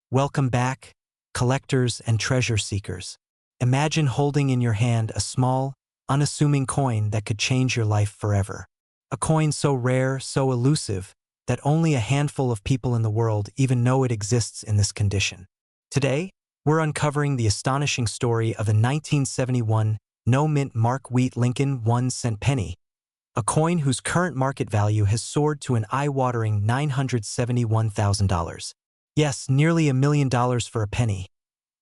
Welcome back, collectors and treasure seekers. Imagine holding in your hand a small, unassuming coin that could change your life forever. A coin so rare, so elusive, that only a handful of people in the world even know it exists in this condition. Today, we're uncovering the astonishing story of a 1971 no-mint Mark Wheat Lincoln 1-cent penny, a coin whose current market value has soared to an eye-watering $971,000. Yes, nearly $1 million for a penny.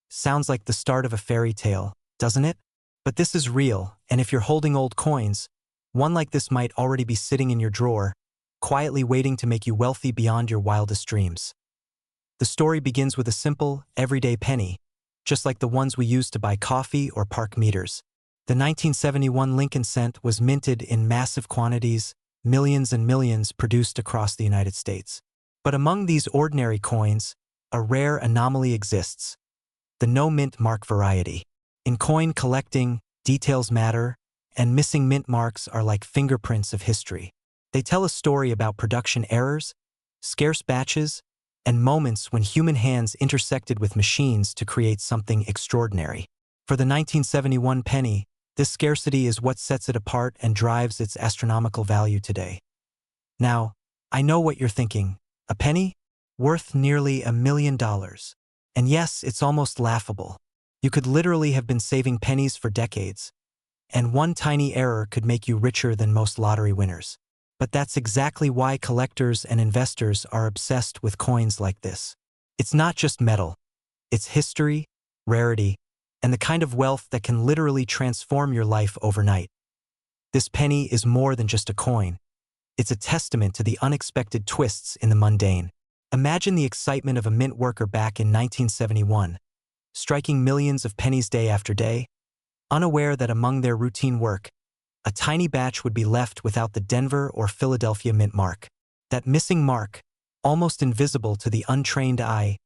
Sounds like the start of a fairy tale, doesn't it? But this is real, and if you're holding old coins, one like this might already be sitting in your drawer, quietly waiting to make you wealthy beyond your wildest dreams. The story begins with a simple, everyday penny, just like the ones we use to buy coffee or park meters. The 1971 Lincoln cent was minted in massive quantities, millions and millions produced across the United States. But among these ordinary coins, a rare anomaly exists: the no-mint mark variety. In coin collecting, details matter, and missing mint marks are like fingerprints of history. They tell a story about production errors, scarce batches, and moments when human hands intersected with machines to create something extraordinary. For the 1971 penny, this scarcity is what sets it apart and drives its astronomical value today. Now, I know what you're thinking. A penny? Worth nearly $1 million. And yes, it's almost laughable. You could literally have been saving pennies for decades, and one tiny error could make you richer than most lottery winners. But that's exactly why collectors and investors are obsessed with coins like this. It's not just metal. It's history, rarity, and the kind of wealth that can literally transform your life overnight. This penny is more than just a coin. It's a testament to the unexpected twists in the mundane. Imagine the excitement of a mint worker back in 1971, striking millions of pennies day after day, unaware that among their routine work, a tiny batch would be left without the Denver or Philadelphia mint mark. That missing mark, almost invisible to the untrained eye,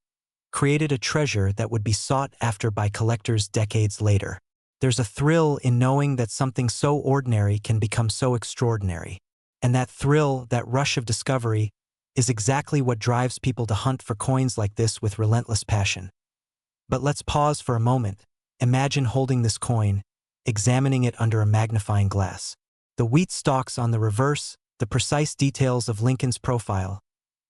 created a treasure that would be sought after by collectors decades later. There's a thrill in knowing that something so ordinary can become so extraordinary. And that thrill, that rush of discovery, is exactly what drives people to hunt for coins like this with relentless passion. But let's pause for a moment. Imagine holding this coin, examining it under a magnifying glass. The wheat stalks on the reverse, the precise details of Lincoln's profile.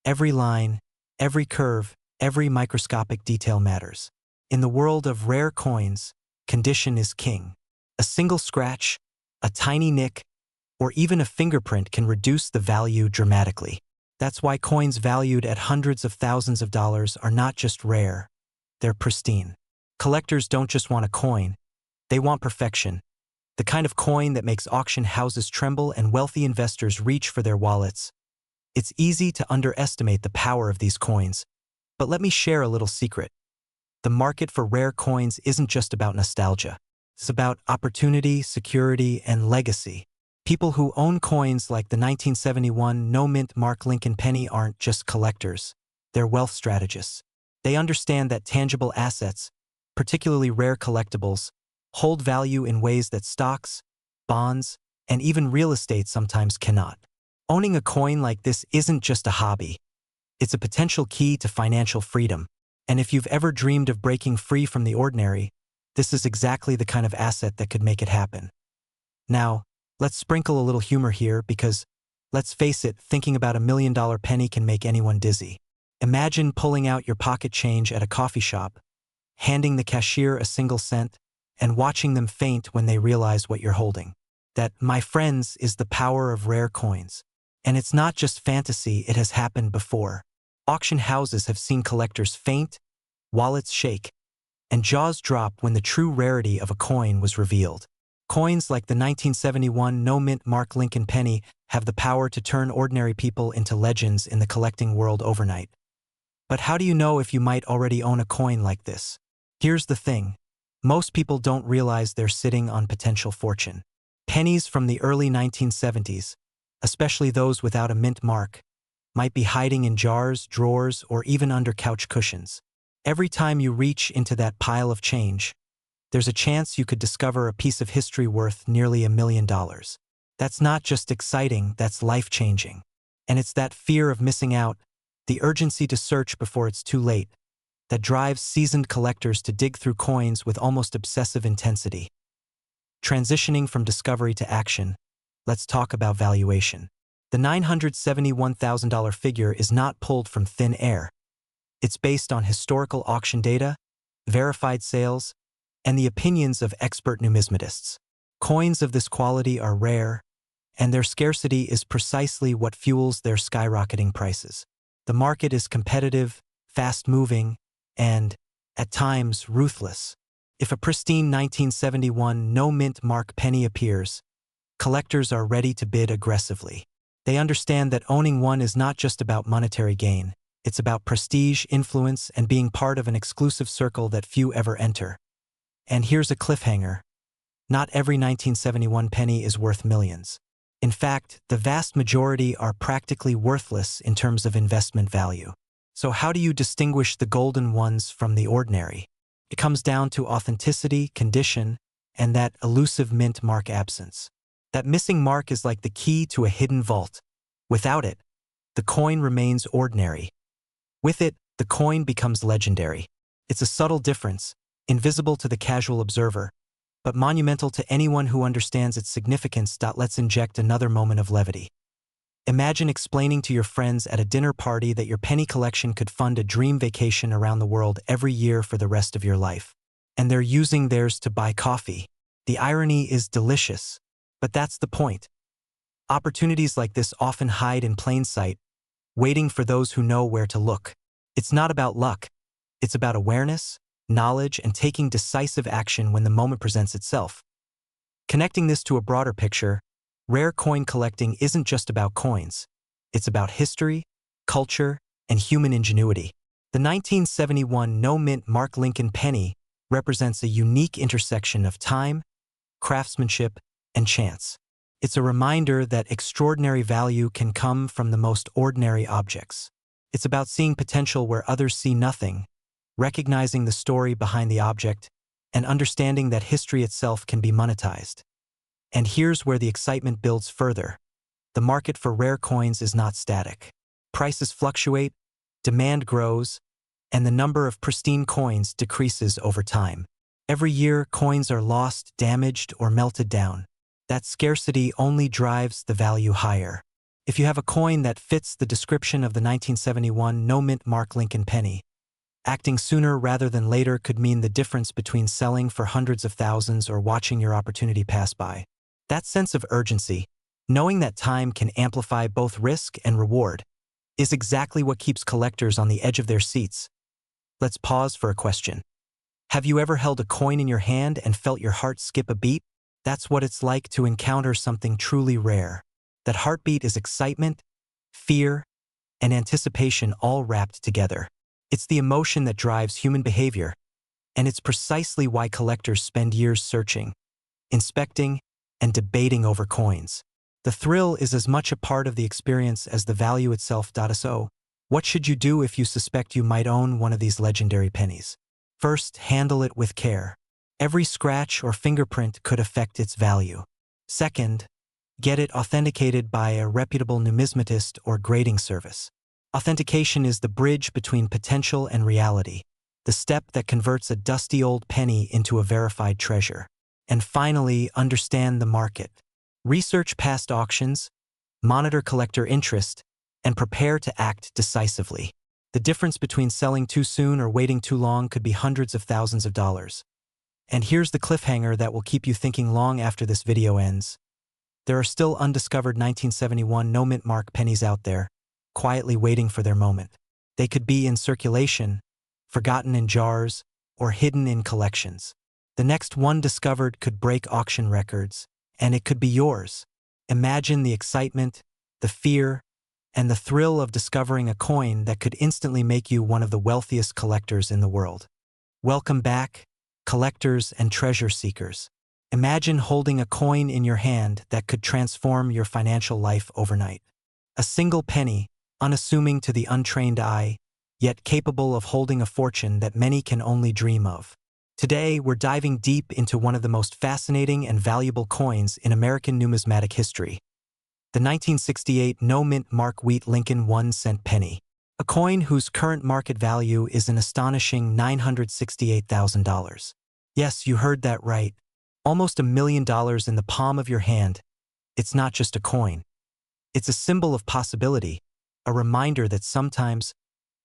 Every line, every curve, every microscopic detail matters. In the world of rare coins, condition is king. A single scratch, a tiny nick, or even a fingerprint can reduce the value dramatically. That's why coins valued at hundreds of thousands of dollars are not just rare, they're pristine. Collectors don't just want a coin, they want perfection. The kind of coin that makes auction houses tremble and wealthy investors reach for their wallets. It's easy to underestimate the power of these coins, but let me share a little secret. The market for rare coins isn't just about nostalgia. It's about opportunity, security, and legacy. People who own coins like the 1971 no-mint Mark Lincoln penny aren't just collectors, they're wealth strategists. They understand that tangible assets, particularly rare collectibles, hold value in ways that stocks, bonds, and even real estate sometimes cannot. Owning a coin like this isn't just a hobby. It's a potential key to financial freedom. And if you've ever dreamed of breaking free from the ordinary, this is exactly the kind of asset that could make it happen. Now, let's sprinkle a little humor here because, let's face it, thinking about $1 million penny can make anyone dizzy. Imagine pulling out your pocket change at a coffee shop, handing the cashier a single cent, and watching them faint when they realize what you're holding. That, my friends, is the power of rare coins. And it's not just fantasy, it has happened before. Auction houses have seen collectors faint, wallets shake, and jaws drop when the true rarity of a coin was revealed. Coins like the 1971 no-mint Mark Lincoln penny have the power to turn ordinary people into legends in the collecting world overnight. But how do you know if you might already own a coin like this? Here's the thing. Most people don't realize they're sitting on potential fortune. Pennies from the early 1970s, especially those without a mint mark, might be hiding in jars, drawers, or even under couch cushions. Every time you reach into that pile of change, there's a chance you could discover a piece of history worth nearly $1 million. That's not just exciting, that's life-changing. And it's that fear of missing out, the urgency to search before it's too late, that drives seasoned collectors to dig through coins with almost obsessive intensity. Transitioning from discovery to action, let's talk about valuation. The $971,000 figure is not pulled from thin air. It's based on historical auction data, verified sales, and the opinions of expert numismatists. Coins of this quality are rare, and their scarcity is precisely what fuels their skyrocketing prices. The market is competitive, fast-moving, and, at times, ruthless. If a pristine 1971 no-mint mark penny appears, collectors are ready to bid aggressively. They understand that owning one is not just about monetary gain. It's about prestige, influence, and being part of an exclusive circle that few ever enter. And here's a cliffhanger. Not every 1971 penny is worth millions. In fact, the vast majority are practically worthless in terms of investment value. So how do you distinguish the golden ones from the ordinary? It comes down to authenticity, condition, and that elusive mint mark absence. That missing mark is like the key to a hidden vault. Without it, the coin remains ordinary. With it, the coin becomes legendary. It's a subtle difference, invisible to the casual observer, but monumental to anyone who understands its significance. Let's inject another moment of levity. Imagine explaining to your friends at a dinner party that your penny collection could fund a dream vacation around the world every year for the rest of your life. And they're using theirs to buy coffee. The irony is delicious, but that's the point. Opportunities like this often hide in plain sight, waiting for those who know where to look. It's not about luck. It's about awareness, knowledge, and taking decisive action when the moment presents itself. Connecting this to a broader picture, rare coin collecting isn't just about coins. It's about history, culture, and human ingenuity. The 1971 no-mint Mark Lincoln penny represents a unique intersection of time, craftsmanship, and chance. It's a reminder that extraordinary value can come from the most ordinary objects. It's about seeing potential where others see nothing, recognizing the story behind the object, and understanding that history itself can be monetized. And here's where the excitement builds further. The market for rare coins is not static. Prices fluctuate, demand grows, and the number of pristine coins decreases over time. Every year, coins are lost, damaged, or melted down. That scarcity only drives the value higher. If you have a coin that fits the description of the 1971 no-mint Mark Lincoln penny, acting sooner rather than later could mean the difference between selling for hundreds of thousands or watching your opportunity pass by. That sense of urgency, knowing that time can amplify both risk and reward, is exactly what keeps collectors on the edge of their seats. Let's pause for a question. Have you ever held a coin in your hand and felt your heart skip a beat? That's what it's like to encounter something truly rare. That heartbeat is excitement, fear, and anticipation all wrapped together. It's the emotion that drives human behavior, and it's precisely why collectors spend years searching, inspecting, and debating over coins. The thrill is as much a part of the experience as the value itself. So, what should you do if you suspect you might own one of these legendary pennies? First, handle it with care. Every scratch or fingerprint could affect its value. Second, get it authenticated by a reputable numismatist or grading service. Authentication is the bridge between potential and reality, the step that converts a dusty old penny into a verified treasure. And finally, understand the market. Research past auctions, monitor collector interest, and prepare to act decisively. The difference between selling too soon or waiting too long could be hundreds of thousands of dollars. And here's the cliffhanger that will keep you thinking long after this video ends. There are still undiscovered 1971 no-mint mark pennies out there, quietly waiting for their moment. They could be in circulation, forgotten in jars, or hidden in collections. The next one discovered could break auction records, and it could be yours. Imagine the excitement, the fear, and the thrill of discovering a coin that could instantly make you one of the wealthiest collectors in the world. Welcome back, collectors and treasure seekers. Imagine holding a coin in your hand that could transform your financial life overnight. A single penny, unassuming to the untrained eye, yet capable of holding a fortune that many can only dream of. Today, we're diving deep into one of the most fascinating and valuable coins in American numismatic history, the 1968 no-mint Mark Wheat Lincoln 1-cent penny. A coin whose current market value is an astonishing $968,000. Yes, you heard that right. Almost $1 million in the palm of your hand. It's not just a coin. It's a symbol of possibility, a reminder that sometimes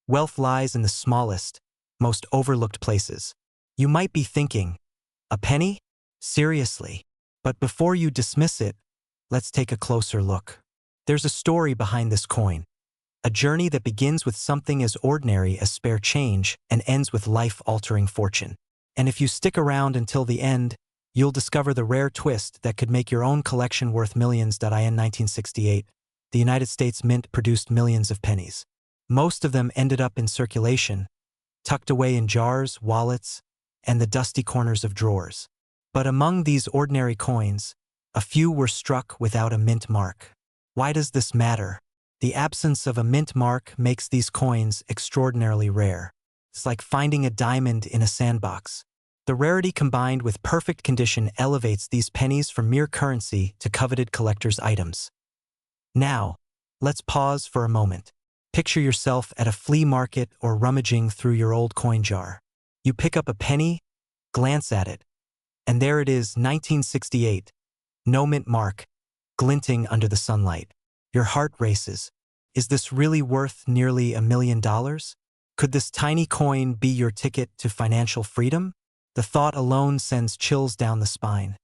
wealth lies in the smallest, most overlooked places. You might be thinking, a penny? Seriously. But before you dismiss it, let's take a closer look. There's a story behind this coin. A journey that begins with something as ordinary as spare change and ends with life-altering fortune. And if you stick around until the end, you'll discover the rare twist that could make your own collection worth millions. In 1968, the United States Mint produced millions of pennies. Most of them ended up in circulation, tucked away in jars, wallets, and the dusty corners of drawers. But among these ordinary coins, a few were struck without a mint mark. Why does this matter? The absence of a mint mark makes these coins extraordinarily rare. It's like finding a diamond in a sandbox. The rarity combined with perfect condition elevates these pennies from mere currency to coveted collector's items. Now, let's pause for a moment. Picture yourself at a flea market or rummaging through your old coin jar. You pick up a penny, glance at it, and there it is, 1968, no mint mark, glinting under the sunlight. Your heart races. Is this really worth nearly $1 million? Could this tiny coin be your ticket to financial freedom? The thought alone sends chills down the spine.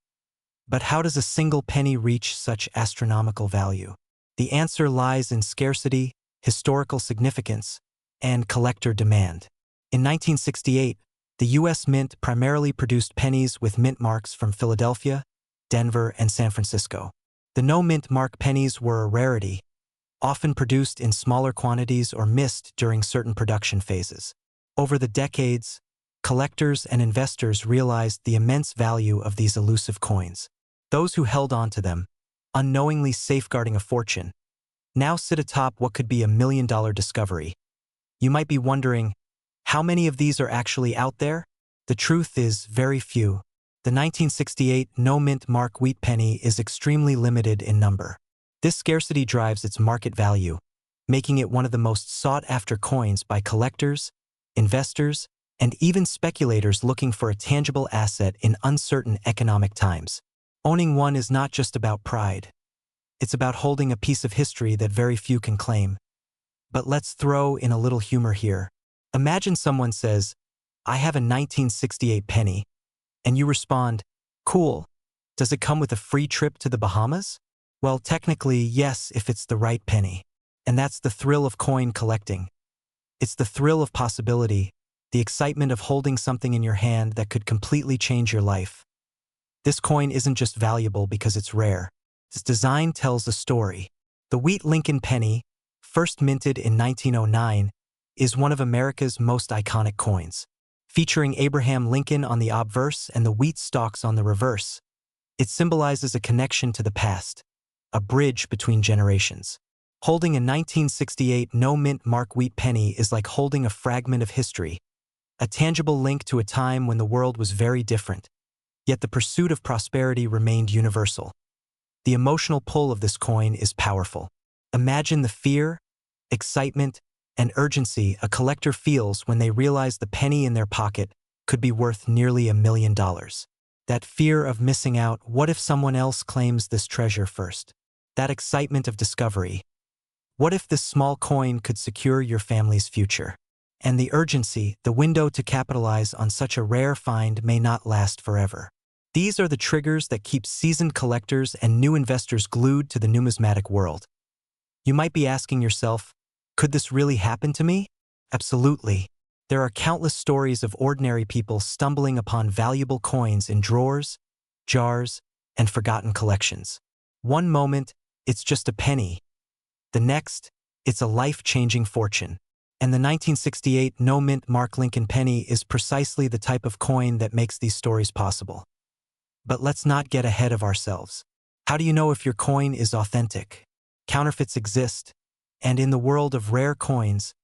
But how does a single penny reach such astronomical value? The answer lies in scarcity, historical significance, and collector demand. In 1968, the U.S. Mint primarily produced pennies with mint marks from Philadelphia, Denver, and San Francisco. The no-mint mark pennies were a rarity, often produced in smaller quantities or missed during certain production phases. Over the decades, collectors and investors realized the immense value of these elusive coins. Those who held on to them, unknowingly safeguarding a fortune, now sit atop what could be $1 million discovery. You might be wondering, how many of these are actually out there? The truth is, very few. The 1968 no-mint mark wheat penny is extremely limited in number. This scarcity drives its market value, making it one of the most sought-after coins by collectors, investors, and even speculators looking for a tangible asset in uncertain economic times. Owning one is not just about pride. It's about holding a piece of history that very few can claim. But let's throw in a little humor here. Imagine someone says, "I have a 1968 penny," and you respond, "Cool. Does it come with a free trip to the Bahamas?" Well, technically, yes, if it's the right penny. And that's the thrill of coin collecting. It's the thrill of possibility, the excitement of holding something in your hand that could completely change your life. This coin isn't just valuable because it's rare. Its design tells a story. The Wheat Lincoln penny, first minted in 1909, is one of America's most iconic coins. Featuring Abraham Lincoln on the obverse and the wheat stalks on the reverse, it symbolizes a connection to the past, a bridge between generations. Holding a 1968 no-mint mark wheat penny is like holding a fragment of history, a tangible link to a time when the world was very different, yet the pursuit of prosperity remained universal. The emotional pull of this coin is powerful. Imagine the fear, excitement, and urgency a collector feels when they realize the penny in their pocket could be worth nearly $1 million. That fear of missing out, what if someone else claims this treasure first? That excitement of discovery. What if this small coin could secure your family's future? And the urgency, the window to capitalize on such a rare find may not last forever. These are the triggers that keep seasoned collectors and new investors glued to the numismatic world. You might be asking yourself, could this really happen to me? Absolutely. There are countless stories of ordinary people stumbling upon valuable coins in drawers, jars, and forgotten collections. One moment, it's just a penny. The next, it's a life-changing fortune. And the 1968 no-mint mark Lincoln penny is precisely the type of coin that makes these stories possible. But let's not get ahead of ourselves. How do you know if your coin is authentic? Counterfeits exist, and in the world of rare coins,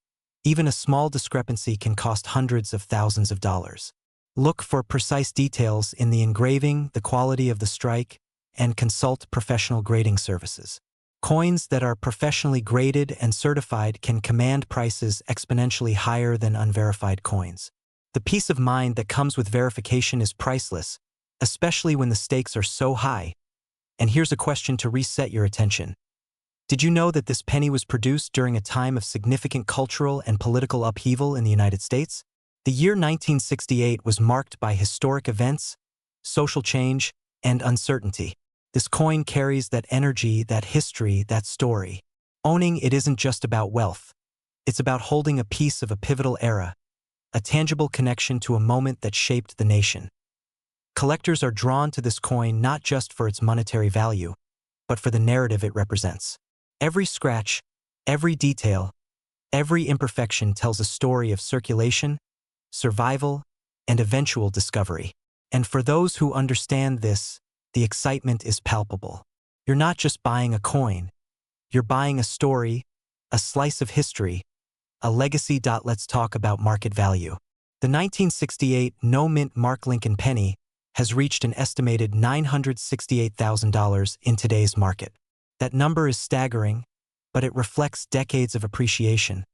even a small discrepancy can cost hundreds of thousands of dollars. Look for precise details in the engraving, the quality of the strike, and consult professional grading services. Coins that are professionally graded and certified can command prices exponentially higher than unverified coins. The peace of mind that comes with verification is priceless, especially when the stakes are so high. And here's a question to reset your attention. Did you know that this penny was produced during a time of significant cultural and political upheaval in the United States? The year 1968 was marked by historic events, social change, and uncertainty. This coin carries that energy, that history, that story. Owning it isn't just about wealth. It's about holding a piece of a pivotal era, a tangible connection to a moment that shaped the nation. Collectors are drawn to this coin not just for its monetary value, but for the narrative it represents. Every scratch, every detail, every imperfection tells a story of circulation, survival, and eventual discovery. And for those who understand this, the excitement is palpable. You're not just buying a coin. You're buying a story, a slice of history, a legacy. Let's talk about market value. The 1968 no-mint Mark Lincoln penny has reached an estimated $968,000 in today's market. That number is staggering, but it reflects decades of appreciation,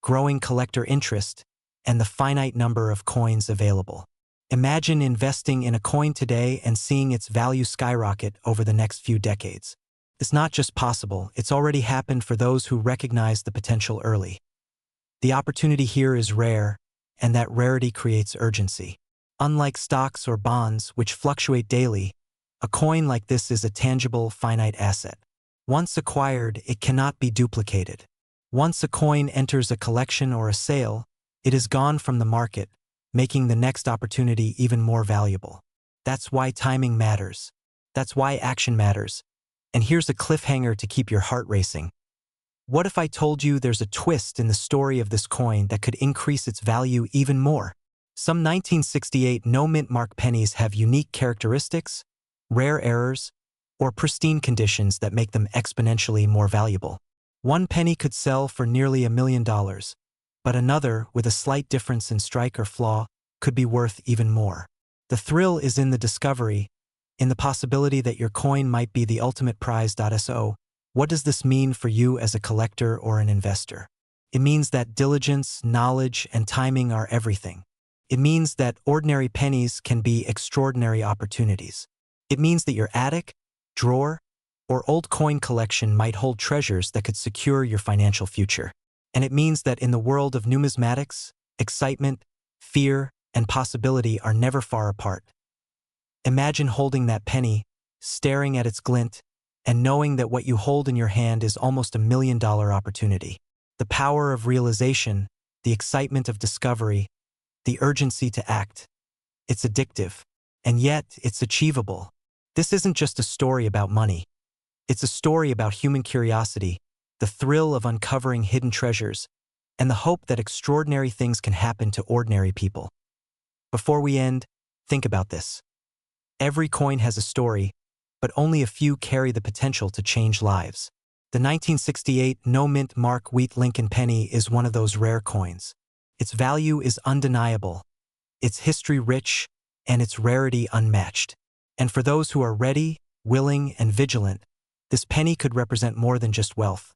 growing collector interest, and the finite number of coins available. Imagine investing in a coin today and seeing its value skyrocket over the next few decades. It's not just possible, it's already happened for those who recognize the potential early. The opportunity here is rare, and that rarity creates urgency. Unlike stocks or bonds, which fluctuate daily, a coin like this is a tangible, finite asset. Once acquired, it cannot be duplicated. Once a coin enters a collection or a sale, it is gone from the market, making the next opportunity even more valuable. That's why timing matters. That's why action matters. And here's a cliffhanger to keep your heart racing. What if I told you there's a twist in the story of this coin that could increase its value even more? Some 1968 no-mint Mark pennies have unique characteristics, rare errors, or pristine conditions that make them exponentially more valuable. One penny could sell for nearly $1 million, but another, with a slight difference in strike or flaw, could be worth even more. The thrill is in the discovery, in the possibility that your coin might be the ultimate prize. So, what does this mean for you as a collector or an investor? It means that diligence, knowledge, and timing are everything. It means that ordinary pennies can be extraordinary opportunities. It means that your attic, drawer, or old coin collection might hold treasures that could secure your financial future. And it means that in the world of numismatics, excitement, fear, and possibility are never far apart. Imagine holding that penny, staring at its glint, and knowing that what you hold in your hand is almost $1 million opportunity. The power of realization, the excitement of discovery, the urgency to act. It's addictive, and yet it's achievable. This isn't just a story about money. It's a story about human curiosity, the thrill of uncovering hidden treasures, and the hope that extraordinary things can happen to ordinary people. Before we end, think about this. Every coin has a story, but only a few carry the potential to change lives. The 1968 no-mint Mark Lincoln penny is one of those rare coins. Its value is undeniable, its history rich, and its rarity unmatched. And for those who are ready, willing, and vigilant, this penny could represent more than just wealth.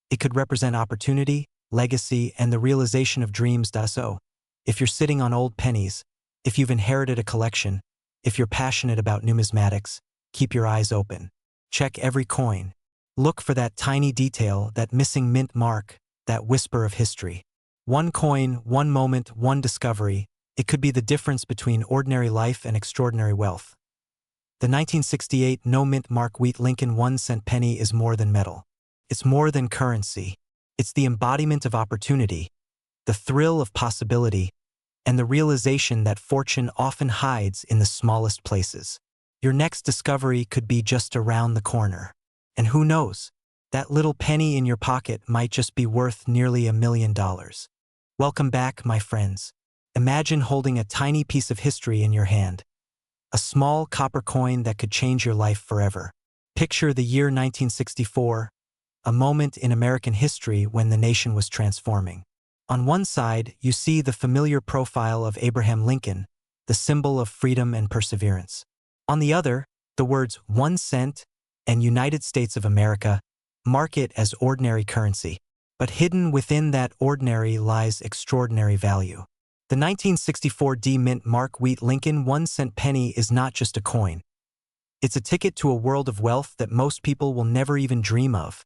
It could represent opportunity, legacy, and the realization of dreams. So, if you're sitting on old pennies, if you've inherited a collection, if you're passionate about numismatics, keep your eyes open. Check every coin. Look for that tiny detail, that missing mint mark, that whisper of history. One coin, one moment, one discovery. It could be the difference between ordinary life and extraordinary wealth. The 1968 no-mint Mark Lincoln 1-cent penny is more than metal. It's more than currency. It's the embodiment of opportunity, the thrill of possibility, and the realization that fortune often hides in the smallest places. Your next discovery could be just around the corner. And who knows, that little penny in your pocket might just be worth nearly $1 million. Welcome back, my friends. Imagine holding a tiny piece of history in your hand. A small copper coin that could change your life forever. Picture the year 1964, a moment in American history when the nation was transforming. On one side, you see the familiar profile of Abraham Lincoln, the symbol of freedom and perseverance. On the other, the words 1 cent and United States of America, mark it as ordinary currency. But hidden within that ordinary lies extraordinary value. The 1964 D Mint Mark Wheat Lincoln 1-cent penny is not just a coin. It's a ticket to a world of wealth that most people will never even dream of.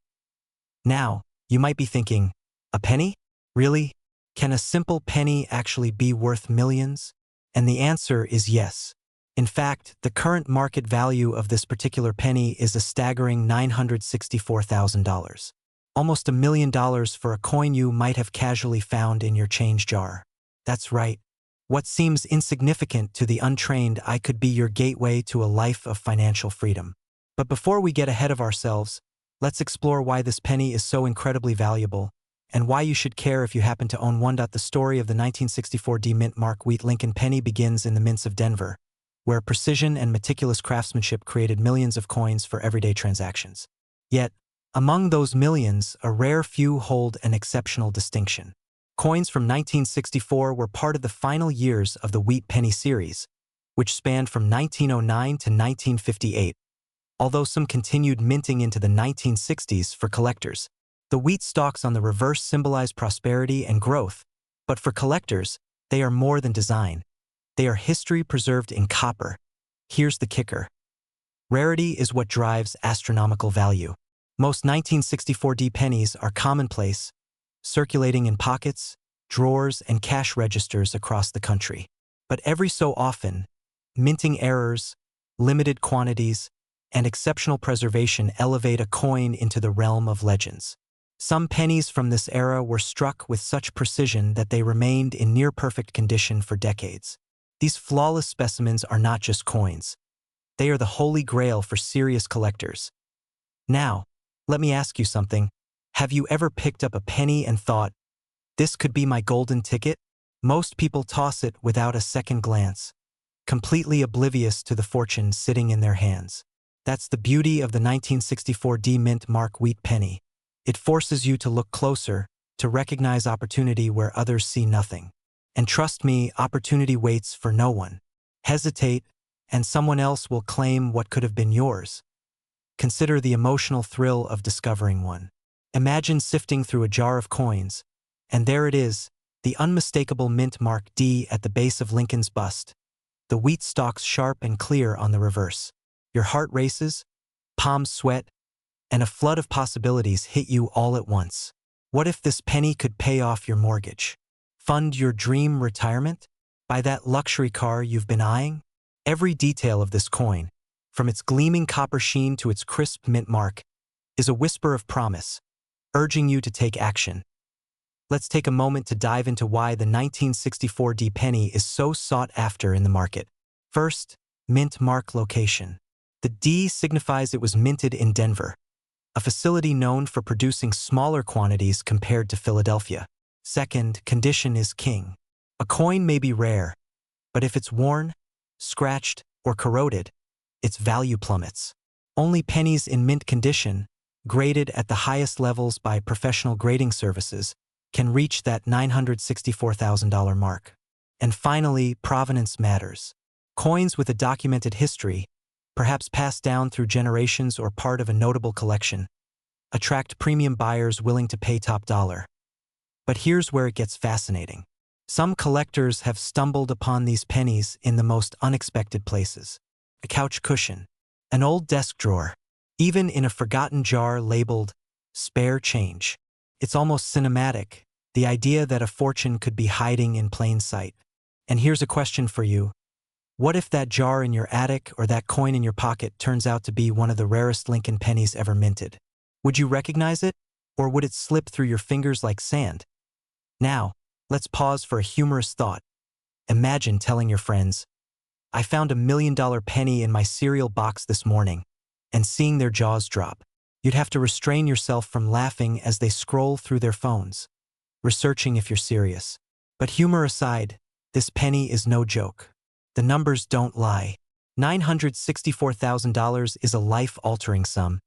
Now, you might be thinking, a penny? Really? Can a simple penny actually be worth millions? And the answer is yes. In fact, the current market value of this particular penny is a staggering $964,000. Almost $1 million for a coin you might have casually found in your change jar. That's right. What seems insignificant to the untrained could be your gateway to a life of financial freedom. But before we get ahead of ourselves, let's explore why this penny is so incredibly valuable and why you should care if you happen to own one. The story of the 1964 D Mint Mark Wheat Lincoln penny begins in the mints of Denver, where precision and meticulous craftsmanship created millions of coins for everyday transactions. Yet, among those millions, a rare few hold an exceptional distinction. Coins from 1964 were part of the final years of the Wheat Penny series, which spanned from 1909 to 1958. Although some continued minting into the 1960s for collectors, the wheat stalks on the reverse symbolize prosperity and growth, but for collectors, they are more than design. They are history preserved in copper. Here's the kicker. Rarity is what drives astronomical value. Most 1964 D pennies are commonplace, circulating in pockets, drawers, and cash registers across the country. But every so often, minting errors, limited quantities, and exceptional preservation elevate a coin into the realm of legends. Some pennies from this era were struck with such precision that they remained in near-perfect condition for decades. These flawless specimens are not just coins. They are the holy grail for serious collectors. Now, let me ask you something. Have you ever picked up a penny and thought, this could be my golden ticket? Most people toss it without a second glance, completely oblivious to the fortune sitting in their hands. That's the beauty of the 1964 D Mint Mark Wheat penny. It forces you to look closer, to recognize opportunity where others see nothing. And trust me, opportunity waits for no one. Hesitate, and someone else will claim what could have been yours. Consider the emotional thrill of discovering one. Imagine sifting through a jar of coins, and there it is, the unmistakable mint mark D at the base of Lincoln's bust, the wheat stalks sharp and clear on the reverse. Your heart races, palms sweat, and a flood of possibilities hit you all at once. What if this penny could pay off your mortgage? Fund your dream retirement? Buy that luxury car you've been eyeing? Every detail of this coin, from its gleaming copper sheen to its crisp mint mark, is a whisper of promise, urging you to take action. Let's take a moment to dive into why the 1964 D penny is so sought after in the market. First, mint mark location. The D signifies it was minted in Denver, a facility known for producing smaller quantities compared to Philadelphia. Second, condition is king. A coin may be rare, but if it's worn, scratched, or corroded, its value plummets. Only pennies in mint condition, graded at the highest levels by professional grading services, can reach that $964,000 mark. And finally, provenance matters. Coins with a documented history, perhaps passed down through generations or part of a notable collection, attract premium buyers willing to pay top dollar. But here's where it gets fascinating. Some collectors have stumbled upon these pennies in the most unexpected places. A couch cushion, an old desk drawer, even in a forgotten jar labeled spare change. It's almost cinematic, the idea that a fortune could be hiding in plain sight. And here's a question for you. What if that jar in your attic or that coin in your pocket turns out to be one of the rarest Lincoln pennies ever minted? Would you recognize it, or would it slip through your fingers like sand? Now, let's pause for a humorous thought. Imagine telling your friends, I found $1 million penny in my cereal box this morning, and seeing their jaws drop. You'd have to restrain yourself from laughing as they scroll through their phones, researching if you're serious. But humor aside, this penny is no joke. The numbers don't lie. $964,000 is a life-altering sum,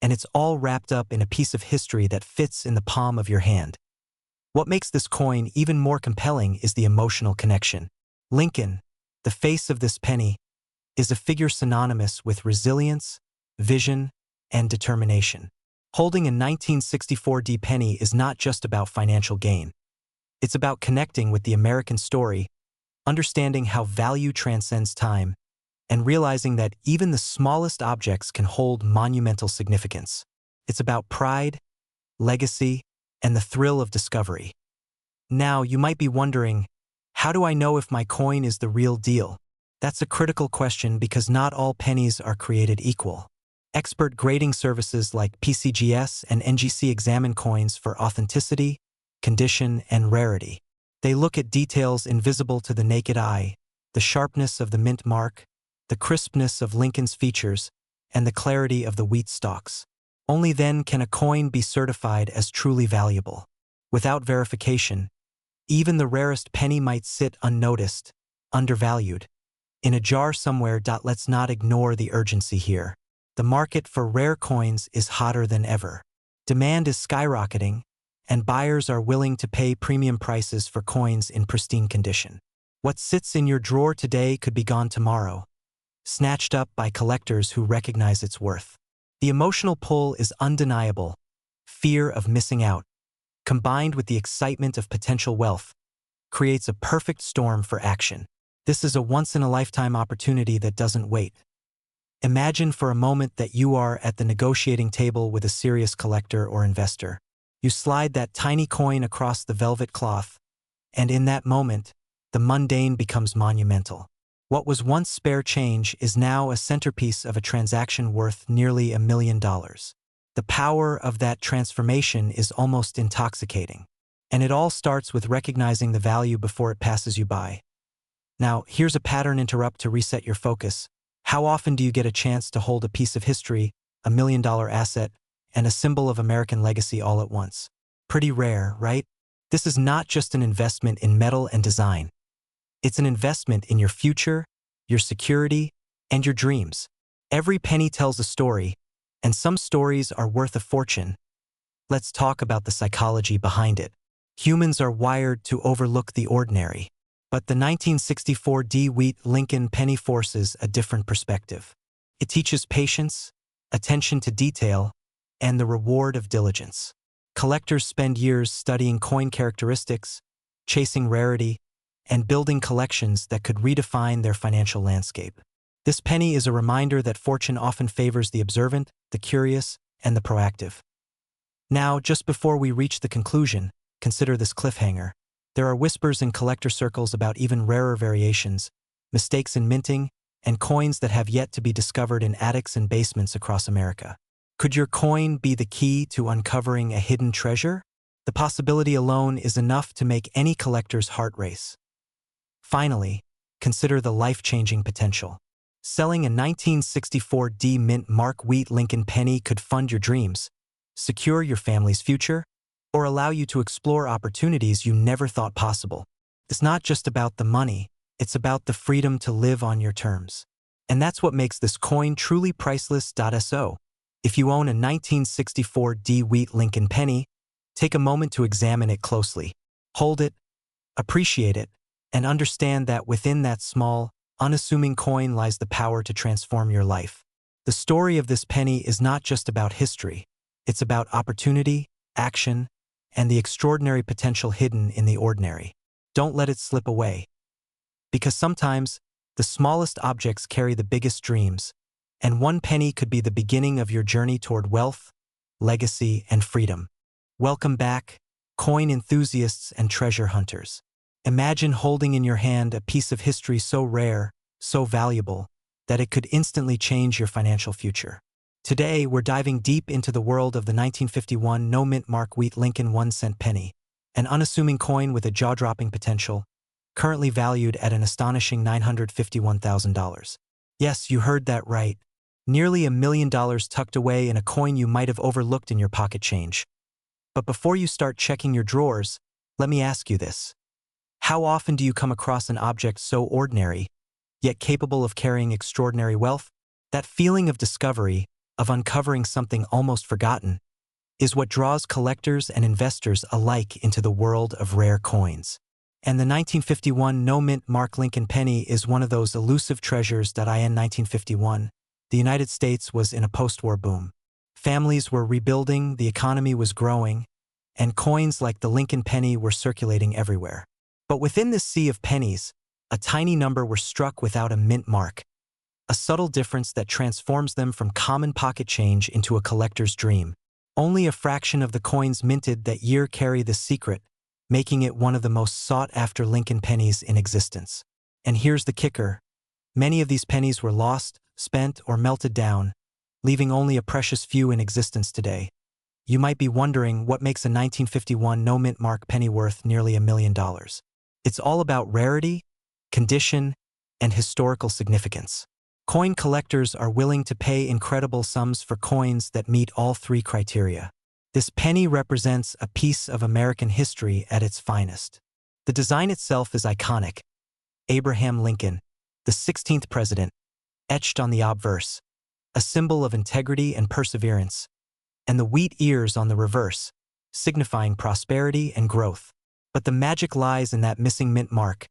and it's all wrapped up in a piece of history that fits in the palm of your hand. What makes this coin even more compelling is the emotional connection. Lincoln, the face of this penny, is a figure synonymous with resilience, vision, and determination. Holding a 1964 penny is not just about financial gain. It's about connecting with the American story, understanding how value transcends time, and realizing that even the smallest objects can hold monumental significance. It's about pride, legacy, and the thrill of discovery. Now, you might be wondering, how do I know if my coin is the real deal? That's a critical question because not all pennies are created equal. Expert grading services like PCGS and NGC examine coins for authenticity, condition, and rarity. They look at details invisible to the naked eye, the sharpness of the mint mark, the crispness of Lincoln's features, and the clarity of the wheat stalks. Only then can a coin be certified as truly valuable. Without verification, even the rarest penny might sit unnoticed, undervalued, in a jar somewhere. Let's not ignore the urgency here. The market for rare coins is hotter than ever. Demand is skyrocketing, and buyers are willing to pay premium prices for coins in pristine condition. What sits in your drawer today could be gone tomorrow, snatched up by collectors who recognize its worth. The emotional pull is undeniable. Fear of missing out, combined with the excitement of potential wealth, creates a perfect storm for action. This is a once-in-a-lifetime opportunity that doesn't wait. Imagine for a moment that you are at the negotiating table with a serious collector or investor. You slide that tiny coin across the velvet cloth, and in that moment, the mundane becomes monumental. What was once spare change is now a centerpiece of a transaction worth nearly $1 million. The power of that transformation is almost intoxicating. And it all starts with recognizing the value before it passes you by. Now, here's a pattern interrupt to reset your focus. How often do you get a chance to hold a piece of history, $1 million asset, and a symbol of American legacy all at once? Pretty rare, right? This is not just an investment in metal and design. It's an investment in your future, your security, and your dreams. Every penny tells a story, and some stories are worth a fortune. Let's talk about the psychology behind it. Humans are wired to overlook the ordinary. But the 1964 wheat Lincoln penny forces a different perspective. It teaches patience, attention to detail, and the reward of diligence. Collectors spend years studying coin characteristics, chasing rarity, and building collections that could redefine their financial landscape. This penny is a reminder that fortune often favors the observant, the curious, and the proactive. Now, just before we reach the conclusion, consider this cliffhanger. There are whispers in collector circles about even rarer variations, mistakes in minting, and coins that have yet to be discovered in attics and basements across America. Could your coin be the key to uncovering a hidden treasure? The possibility alone is enough to make any collector's heart race. Finally, consider the life-changing potential. Selling a 1964 mint mark wheat Lincoln penny could fund your dreams, secure your family's future, or allow you to explore opportunities you never thought possible. It's not just about the money, it's about the freedom to live on your terms. And that's what makes this coin truly priceless. So, if you own a 1964 wheat Lincoln penny, take a moment to examine it closely. Hold it, appreciate it, and understand that within that small, unassuming coin lies the power to transform your life. The story of this penny is not just about history, it's about opportunity, action, and the extraordinary potential hidden in the ordinary. Don't let it slip away. Because sometimes, the smallest objects carry the biggest dreams, and one penny could be the beginning of your journey toward wealth, legacy, and freedom. Welcome back, coin enthusiasts and treasure hunters. Imagine holding in your hand a piece of history so rare, so valuable, that it could instantly change your financial future. Today, we're diving deep into the world of the 1951 no-mint mark wheat Lincoln 1-cent penny, an unassuming coin with a jaw-dropping potential, currently valued at an astonishing $951,000. Yes, you heard that right. Nearly $1 million tucked away in a coin you might have overlooked in your pocket change. But before you start checking your drawers, let me ask you this. How often do you come across an object so ordinary, yet capable of carrying extraordinary wealth? That feeling of discovery, of uncovering something almost forgotten, is what draws collectors and investors alike into the world of rare coins. And the 1951 no-mint mark Lincoln penny is one of those elusive treasures. In 1951, the United States was in a post-war boom. Families were rebuilding, the economy was growing, and coins like the Lincoln penny were circulating everywhere. But within this sea of pennies, a tiny number were struck without a mint mark, a subtle difference that transforms them from common pocket change into a collector's dream. Only a fraction of the coins minted that year carry this secret, making it one of the most sought-after Lincoln pennies in existence. And here's the kicker. Many of these pennies were lost, spent, or melted down, leaving only a precious few in existence today. You might be wondering what makes a 1951 no-mint mark penny worth nearly $1 million. It's all about rarity, condition, and historical significance. Coin collectors are willing to pay incredible sums for coins that meet all three criteria. This penny represents a piece of American history at its finest. The design itself is iconic. Abraham Lincoln, the 16th president, etched on the obverse, a symbol of integrity and perseverance, and the wheat ears on the reverse, signifying prosperity and growth. But the magic lies in that missing mint mark,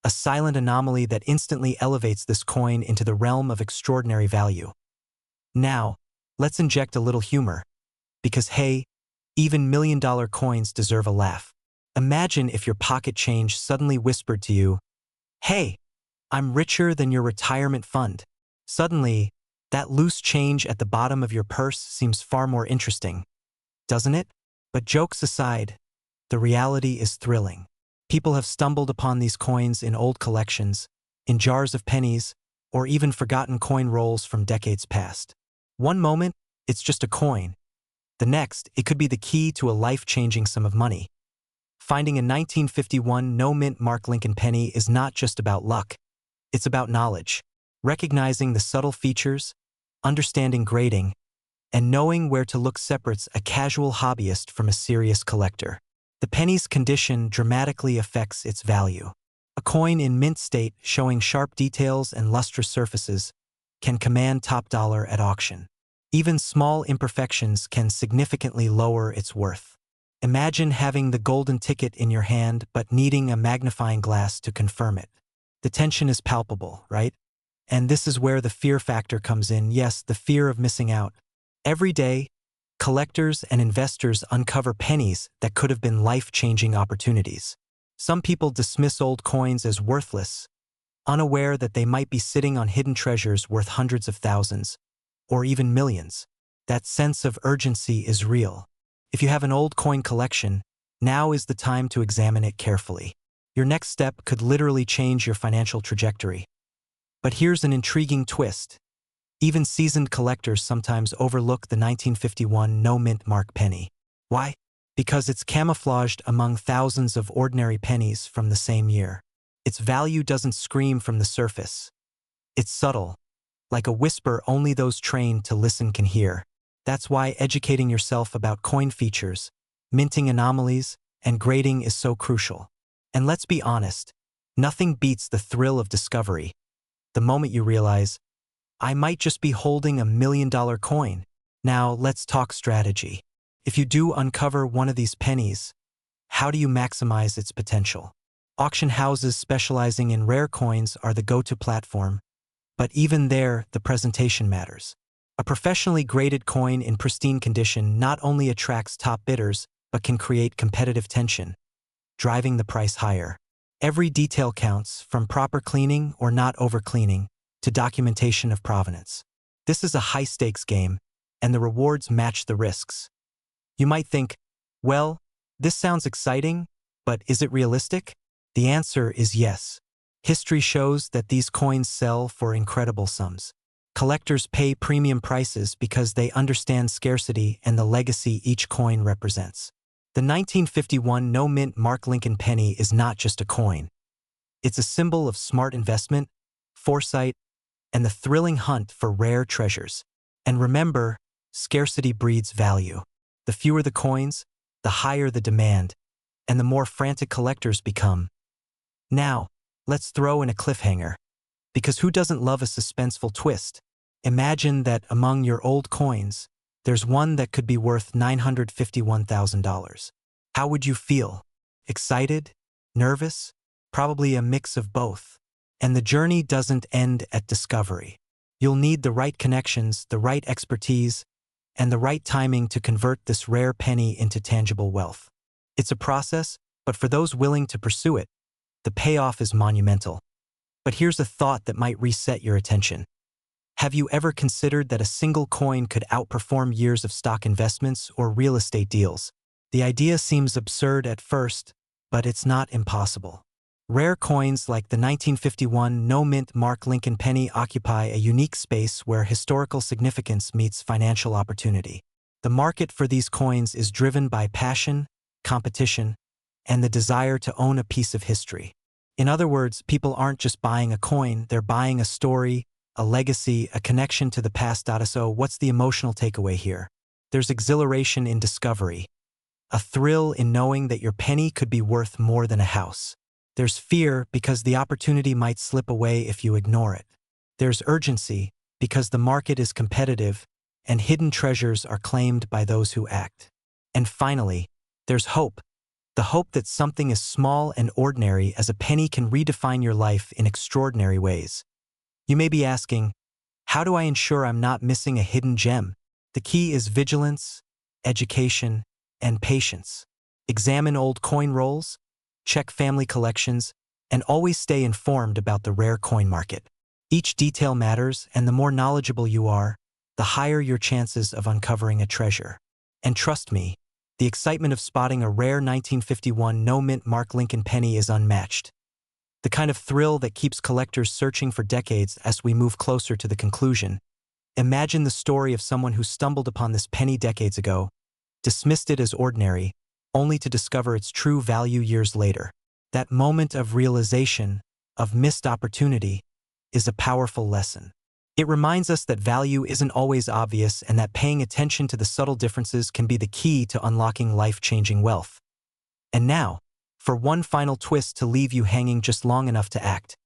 a silent anomaly that instantly elevates this coin into the realm of extraordinary value. Now, let's inject a little humor. Because hey, even million-dollar coins deserve a laugh. Imagine if your pocket change suddenly whispered to you, "Hey, I'm richer than your retirement fund." Suddenly, that loose change at the bottom of your purse seems far more interesting, doesn't it? But jokes aside, the reality is thrilling. People have stumbled upon these coins in old collections, in jars of pennies, or even forgotten coin rolls from decades past. One moment, it's just a coin. The next, it could be the key to a life-changing sum of money. Finding a 1951 no-mint mark Lincoln penny is not just about luck. It's about knowledge, recognizing the subtle features, understanding grading, and knowing where to look separates a casual hobbyist from a serious collector. The penny's condition dramatically affects its value. A coin in mint state showing sharp details and lustrous surfaces can command top dollar at auction. Even small imperfections can significantly lower its worth. Imagine having the golden ticket in your hand but needing a magnifying glass to confirm it. The tension is palpable, right? And this is where the fear factor comes in. Yes, the fear of missing out. Every day, collectors and investors uncover pennies that could have been life-changing opportunities. Some people dismiss old coins as worthless, unaware that they might be sitting on hidden treasures worth hundreds of thousands, or even millions. That sense of urgency is real. If you have an old coin collection, now is the time to examine it carefully. Your next step could literally change your financial trajectory. But here's an intriguing twist. Even seasoned collectors sometimes overlook the 1951 no-mint mark penny. Why? Because it's camouflaged among thousands of ordinary pennies from the same year. Its value doesn't scream from the surface. It's subtle, like a whisper only those trained to listen can hear. That's why educating yourself about coin features, minting anomalies, and grading is so crucial. And let's be honest, nothing beats the thrill of discovery. The moment you realize, I might just be holding $1 million coin. Now, let's talk strategy. If you do uncover one of these pennies, how do you maximize its potential? Auction houses specializing in rare coins are the go-to platform, but even there, the presentation matters. A professionally graded coin in pristine condition not only attracts top bidders, but can create competitive tension, driving the price higher. Every detail counts, from proper cleaning or not over-cleaning, to documentation of provenance. This is a high-stakes game, and the rewards match the risks. You might think, well, this sounds exciting, but is it realistic? The answer is yes. History shows that these coins sell for incredible sums. Collectors pay premium prices because they understand scarcity and the legacy each coin represents. The 1951 no-mint mark Lincoln penny is not just a coin. It's a symbol of smart investment, foresight, and the thrilling hunt for rare treasures. And remember, scarcity breeds value. The fewer the coins, the higher the demand, and the more frantic collectors become. Now, let's throw in a cliffhanger. Because who doesn't love a suspenseful twist? Imagine that among your old coins, there's one that could be worth $951,000. How would you feel? Excited? Nervous? Probably a mix of both. And the journey doesn't end at discovery. You'll need the right connections, the right expertise, and the right timing to convert this rare penny into tangible wealth. It's a process, but for those willing to pursue it, the payoff is monumental. But here's a thought that might reset your attention. Have you ever considered that a single coin could outperform years of stock investments or real estate deals? The idea seems absurd at first, but it's not impossible. Rare coins like the 1951 no-mint Mark Lincoln penny occupy a unique space where historical significance meets financial opportunity. The market for these coins is driven by passion, competition, and the desire to own a piece of history. In other words, people aren't just buying a coin, they're buying a story, a legacy, a connection to the past. So what's the emotional takeaway here? There's exhilaration in discovery, a thrill in knowing that your penny could be worth more than a house. There's fear because the opportunity might slip away if you ignore it. There's urgency because the market is competitive and hidden treasures are claimed by those who act. And finally, there's hope. The hope that something as small and ordinary as a penny can redefine your life in extraordinary ways. You may be asking, how do I ensure I'm not missing a hidden gem? The key is vigilance, education, and patience. Examine old coin rolls, check family collections, and always stay informed about the rare coin market. Each detail matters, and the more knowledgeable you are, the higher your chances of uncovering a treasure. And trust me, the excitement of spotting a rare 1951 no-mint Mark Lincoln penny is unmatched. The kind of thrill that keeps collectors searching for decades as we move closer to the conclusion. Imagine the story of someone who stumbled upon this penny decades ago, dismissed it as ordinary, only to discover its true value years later. That moment of realization, of missed opportunity, is a powerful lesson. It reminds us that value isn't always obvious and that paying attention to the subtle differences can be the key to unlocking life-changing wealth. And now, for one final twist to leave you hanging just long enough to act.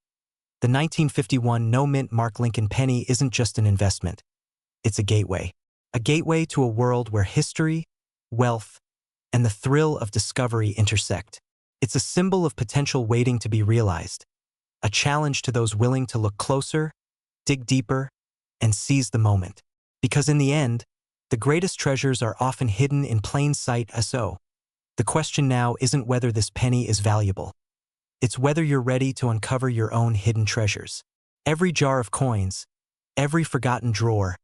The 1951 no-mint Mark Lincoln penny isn't just an investment. It's a gateway. A gateway to a world where history, wealth, and the thrill of discovery intersect. It's a symbol of potential waiting to be realized, a challenge to those willing to look closer, dig deeper, and seize the moment. Because in the end, the greatest treasures are often hidden in plain sight. So, the question now isn't whether this penny is valuable. It's whether you're ready to uncover your own hidden treasures. Every jar of coins, every forgotten drawer,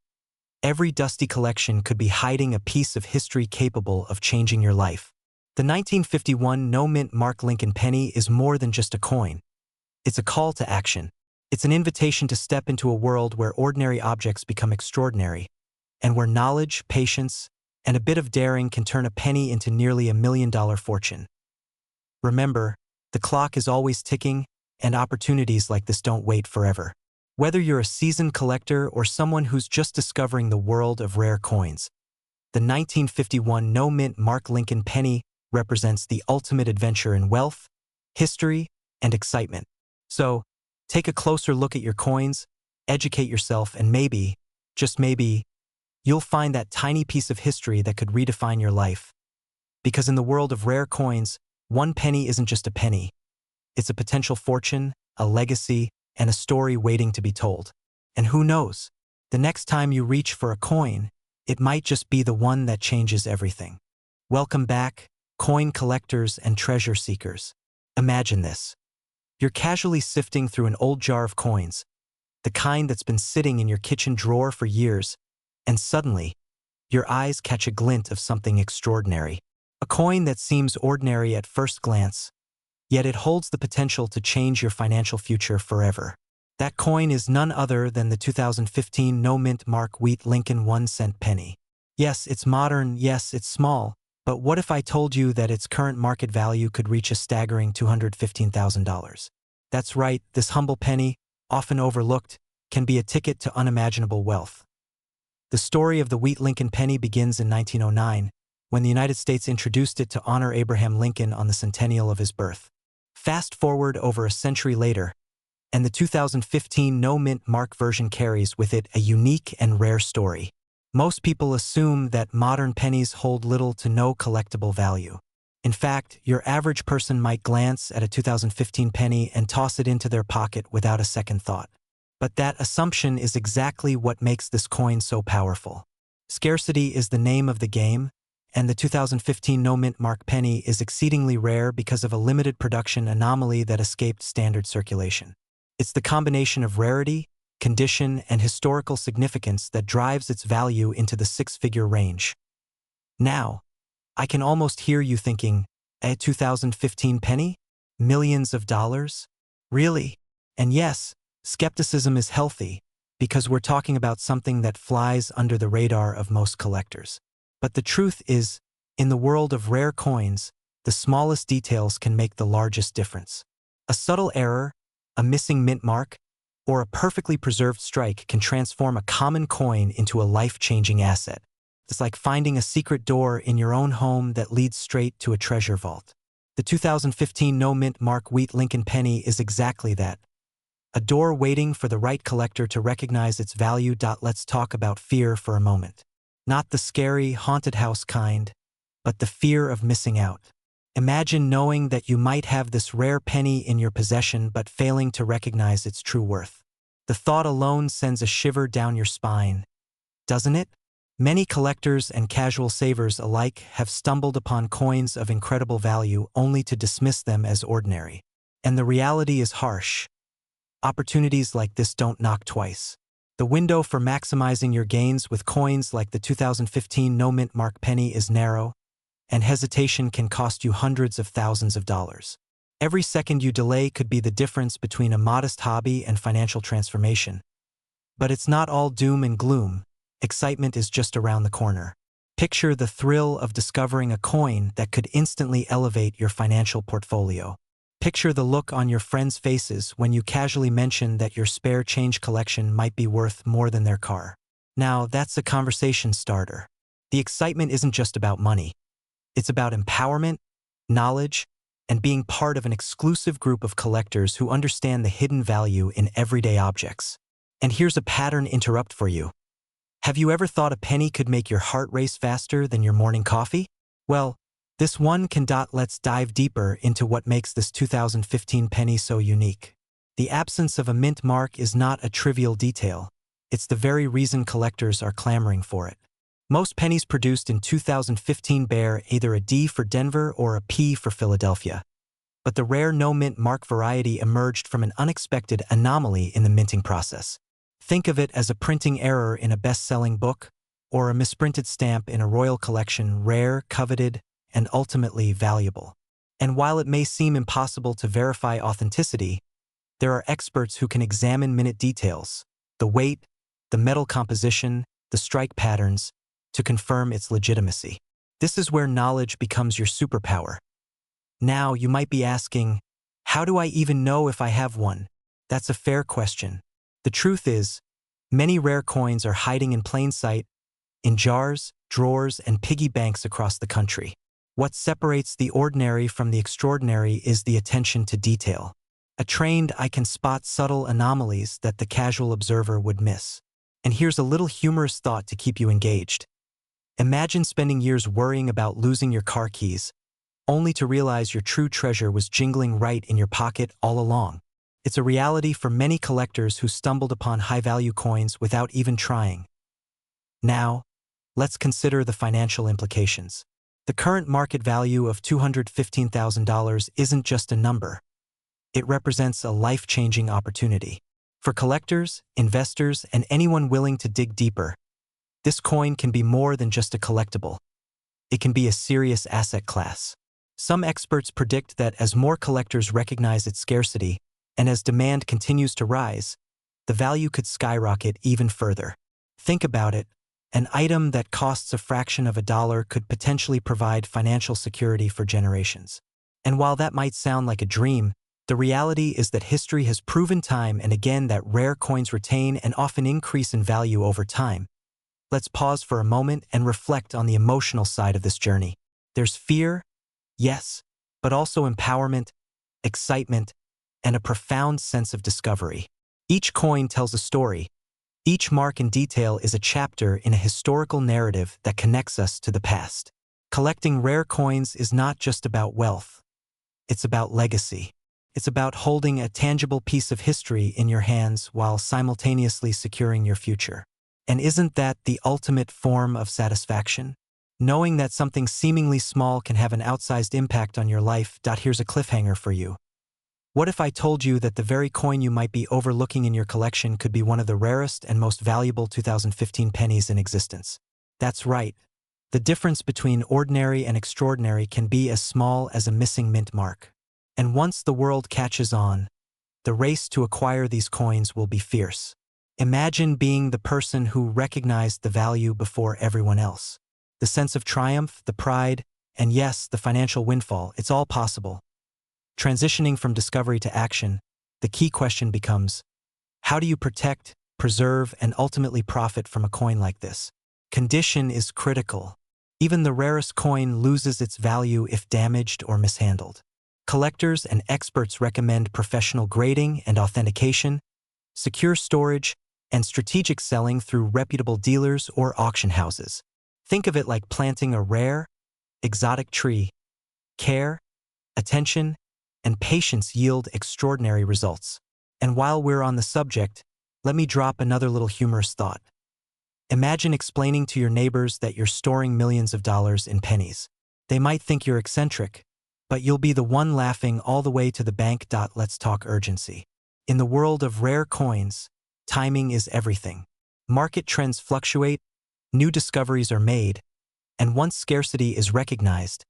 every dusty collection could be hiding a piece of history capable of changing your life. The 1951 no-mint Mark Lincoln penny is more than just a coin. It's a call to action. It's an invitation to step into a world where ordinary objects become extraordinary, and where knowledge, patience, and a bit of daring can turn a penny into nearly $1 million fortune. Remember, the clock is always ticking, and opportunities like this don't wait forever. Whether you're a seasoned collector or someone who's just discovering the world of rare coins, the 1951 no-mint Mark Lincoln penny represents the ultimate adventure in wealth, history, and excitement. So, take a closer look at your coins, educate yourself, and maybe, just maybe, you'll find that tiny piece of history that could redefine your life. Because in the world of rare coins, one penny isn't just a penny. It's a potential fortune, a legacy, and a story waiting to be told. And who knows, the next time you reach for a coin, it might just be the one that changes everything. Welcome back, coin collectors and treasure seekers. Imagine this. You're casually sifting through an old jar of coins, the kind that's been sitting in your kitchen drawer for years, and suddenly, your eyes catch a glint of something extraordinary. A coin that seems ordinary at first glance, yet it holds the potential to change your financial future forever. That coin is none other than the 2015 no-mint Mark Lincoln 1-cent penny. Yes, it's modern, yes, it's small, but what if I told you that its current market value could reach a staggering $215,000? That's right, this humble penny, often overlooked, can be a ticket to unimaginable wealth. The story of the Lincoln penny begins in 1909, when the United States introduced it to honor Abraham Lincoln on the centennial of his birth. Fast forward over a century later, and the 2015 no-mint Mark version carries with it a unique and rare story. Most people assume that modern pennies hold little to no collectible value. In fact, your average person might glance at a 2015 penny and toss it into their pocket without a second thought. But that assumption is exactly what makes this coin so powerful. Scarcity is the name of the game, and the 2015 no-mint mark penny is exceedingly rare because of a limited production anomaly that escaped standard circulation. It's the combination of rarity, condition, and historical significance that drives its value into the six-figure range. Now, I can almost hear you thinking, a 2015 penny? Millions of dollars? Really? And yes, skepticism is healthy, because we're talking about something that flies under the radar of most collectors. But the truth is, in the world of rare coins, the smallest details can make the largest difference. A subtle error, a missing mint mark, or a perfectly preserved strike can transform a common coin into a life-changing asset. It's like finding a secret door in your own home that leads straight to a treasure vault. The 2015 no-mint mark wheat Lincoln penny is exactly that. A door waiting for the right collector to recognize its value. Let's talk about fear for a moment. Not the scary, haunted house kind, but the fear of missing out. Imagine knowing that you might have this rare penny in your possession but failing to recognize its true worth. The thought alone sends a shiver down your spine, doesn't it? Many collectors and casual savers alike have stumbled upon coins of incredible value only to dismiss them as ordinary. And the reality is harsh. Opportunities like this don't knock twice. The window for maximizing your gains with coins like the 2015 no-mint mark penny is narrow, and hesitation can cost you hundreds of thousands of dollars. Every second you delay could be the difference between a modest hobby and financial transformation. But it's not all doom and gloom. Excitement is just around the corner. Picture the thrill of discovering a coin that could instantly elevate your financial portfolio. Picture the look on your friends' faces when you casually mention that your spare change collection might be worth more than their car. Now, that's a conversation starter. The excitement isn't just about money. It's about empowerment, knowledge, and being part of an exclusive group of collectors who understand the hidden value in everyday objects. And here's a pattern interrupt for you. Have you ever thought a penny could make your heart race faster than your morning coffee? Well, this one can. Let's dive deeper into what makes this 2015 penny so unique. The absence of a mint mark is not a trivial detail. It's the very reason collectors are clamoring for it. Most pennies produced in 2015 bear either a D for Denver or a P for Philadelphia. But the rare no-mint mark variety emerged from an unexpected anomaly in the minting process. Think of it as a printing error in a best-selling book, or a misprinted stamp in a royal collection, rare, coveted, and ultimately valuable. And while it may seem impossible to verify authenticity, there are experts who can examine minute details, the weight, the metal composition, the strike patterns, to confirm its legitimacy. This is where knowledge becomes your superpower. Now, you might be asking, how do I even know if I have one? That's a fair question. The truth is, many rare coins are hiding in plain sight, in jars, drawers, and piggy banks across the country. What separates the ordinary from the extraordinary is the attention to detail. A trained eye can spot subtle anomalies that the casual observer would miss. And here's a little humorous thought to keep you engaged. Imagine spending years worrying about losing your car keys, only to realize your true treasure was jingling right in your pocket all along. It's a reality for many collectors who stumbled upon high-value coins without even trying. Now, let's consider the financial implications. The current market value of $215,000 isn't just a number. It represents a life-changing opportunity. For collectors, investors, and anyone willing to dig deeper, this coin can be more than just a collectible. It can be a serious asset class. Some experts predict that as more collectors recognize its scarcity, and as demand continues to rise, the value could skyrocket even further. Think about it. An item that costs a fraction of a dollar could potentially provide financial security for generations. And while that might sound like a dream, the reality is that history has proven time and again that rare coins retain and often increase in value over time. Let's pause for a moment and reflect on the emotional side of this journey. There's fear, yes, but also empowerment, excitement, and a profound sense of discovery. Each coin tells a story. Each mark and detail is a chapter in a historical narrative that connects us to the past. Collecting rare coins is not just about wealth. It's about legacy. It's about holding a tangible piece of history in your hands while simultaneously securing your future. And isn't that the ultimate form of satisfaction? Knowing that something seemingly small can have an outsized impact on your life. Here's a cliffhanger for you. What if I told you that the very coin you might be overlooking in your collection could be one of the rarest and most valuable 2015 pennies in existence? That's right. The difference between ordinary and extraordinary can be as small as a missing mint mark. And once the world catches on, the race to acquire these coins will be fierce. Imagine being the person who recognized the value before everyone else. The sense of triumph, the pride, and yes, the financial windfall, it's all possible. Transitioning from discovery to action, the key question becomes, how do you protect, preserve, and ultimately profit from a coin like this? Condition is critical. Even the rarest coin loses its value if damaged or mishandled. Collectors and experts recommend professional grading and authentication, secure storage, and strategic selling through reputable dealers or auction houses. Think of it like planting a rare, exotic tree. Care, attention, and patience yield extraordinary results. And while we're on the subject, let me drop another little humorous thought. Imagine explaining to your neighbors that you're storing millions of dollars in pennies. They might think you're eccentric, but you'll be the one laughing all the way to the bank. Let's talk urgency. In the world of rare coins, timing is everything. Market trends fluctuate, new discoveries are made, and once scarcity is recognized,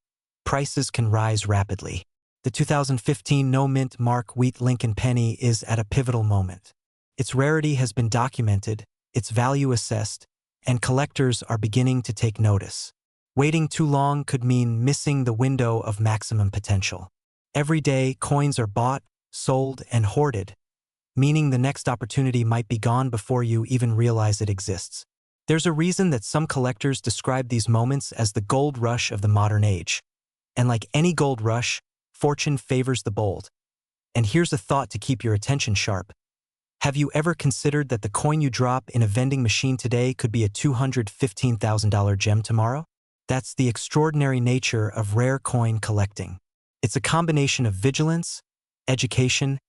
prices can rise rapidly. The 2015 no-mint mark wheat Lincoln penny is at a pivotal moment. Its rarity has been documented, its value assessed, and collectors are beginning to take notice. Waiting too long could mean missing the window of maximum potential. Every day, coins are bought, sold, and hoarded, meaning the next opportunity might be gone before you even realize it exists. There's a reason that some collectors describe these moments as the gold rush of the modern age. And like any gold rush, fortune favors the bold. And here's a thought to keep your attention sharp. Have you ever considered that the coin you drop in a vending machine today could be a $215,000 gem tomorrow? That's the extraordinary nature of rare coin collecting. It's a combination of vigilance, education,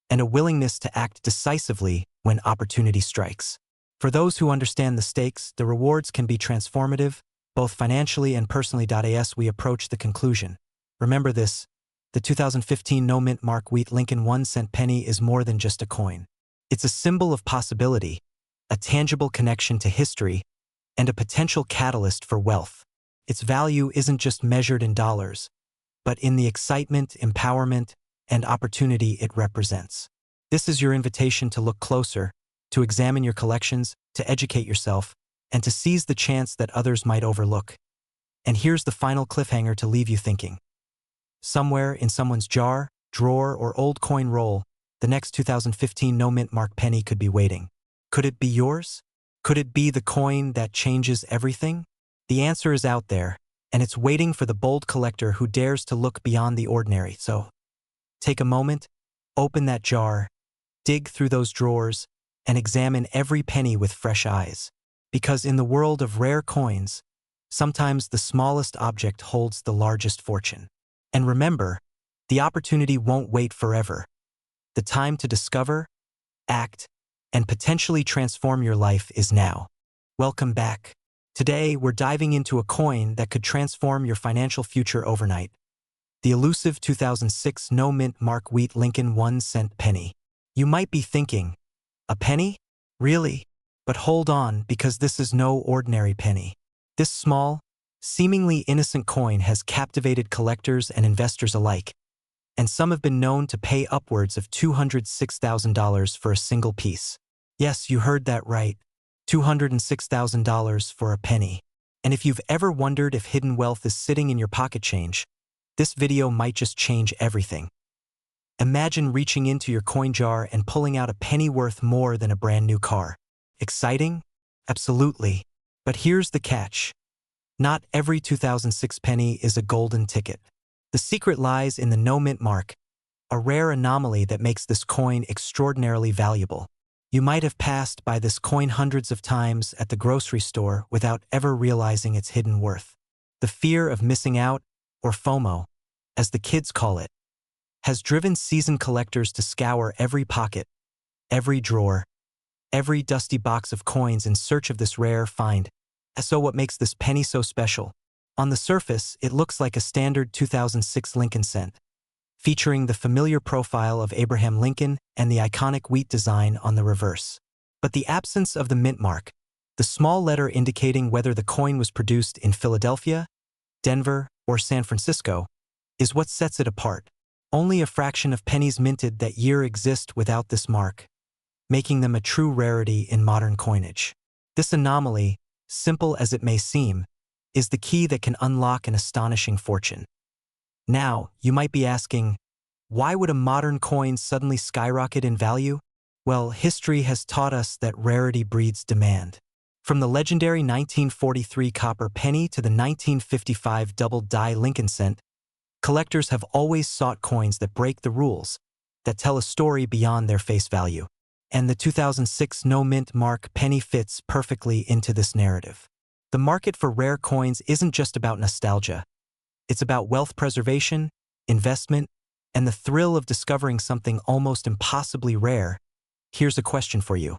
and a willingness to act decisively when opportunity strikes. For those who understand the stakes, the rewards can be transformative, both financially and personally. As we approach the conclusion, remember this: the 2015 no-mint mark wheat Lincoln 1-cent penny is more than just a coin. It's a symbol of possibility, a tangible connection to history, and a potential catalyst for wealth. Its value isn't just measured in dollars, but in the excitement, empowerment, and opportunity it represents. This is your invitation to look closer, to examine your collections, to educate yourself, and to seize the chance that others might overlook. And here's the final cliffhanger to leave you thinking. Somewhere in someone's jar, drawer, or old coin roll, the next 2015 no-mint mark penny could be waiting. Could it be yours? Could it be the coin that changes everything? The answer is out there, and it's waiting for the bold collector who dares to look beyond the ordinary. So, take a moment, open that jar, dig through those drawers, and examine every penny with fresh eyes. Because in the world of rare coins, sometimes the smallest object holds the largest fortune. And remember, the opportunity won't wait forever. The time to discover, act, and potentially transform your life is now. Welcome back. Today, we're diving into a coin that could transform your financial future overnight. The elusive 2006 no-mint mark wheat Lincoln 1-cent penny. You might be thinking, a penny? Really? But hold on, because this is no ordinary penny. This small, seemingly innocent coin has captivated collectors and investors alike, and some have been known to pay upwards of $206,000 for a single piece. Yes, you heard that right. $206,000 for a penny. And if you've ever wondered if hidden wealth is sitting in your pocket change, this video might just change everything. Imagine reaching into your coin jar and pulling out a penny worth more than a brand new car. Exciting? Absolutely. But here's the catch. Not every 2006 penny is a golden ticket. The secret lies in the no-mint mark, a rare anomaly that makes this coin extraordinarily valuable. You might have passed by this coin hundreds of times at the grocery store without ever realizing its hidden worth. The fear of missing out, or FOMO, as the kids call it, has driven seasoned collectors to scour every pocket, every drawer, every dusty box of coins in search of this rare find. So what makes this penny so special? On the surface, it looks like a standard 2006 Lincoln cent, featuring the familiar profile of Abraham Lincoln and the iconic wheat design on the reverse. But the absence of the mint mark, the small letter indicating whether the coin was produced in Philadelphia, Denver, or San Francisco, is what sets it apart. Only a fraction of pennies minted that year exist without this mark, making them a true rarity in modern coinage. This anomaly, simple as it may seem, is the key that can unlock an astonishing fortune. Now, you might be asking, why would a modern coin suddenly skyrocket in value? Well, history has taught us that rarity breeds demand. From the legendary 1943 copper penny to the 1955 doubled die Lincoln cent, collectors have always sought coins that break the rules, that tell a story beyond their face value. And the 2006 no-mint mark penny fits perfectly into this narrative. The market for rare coins isn't just about nostalgia. It's about wealth preservation, investment, and the thrill of discovering something almost impossibly rare. Here's a question for you.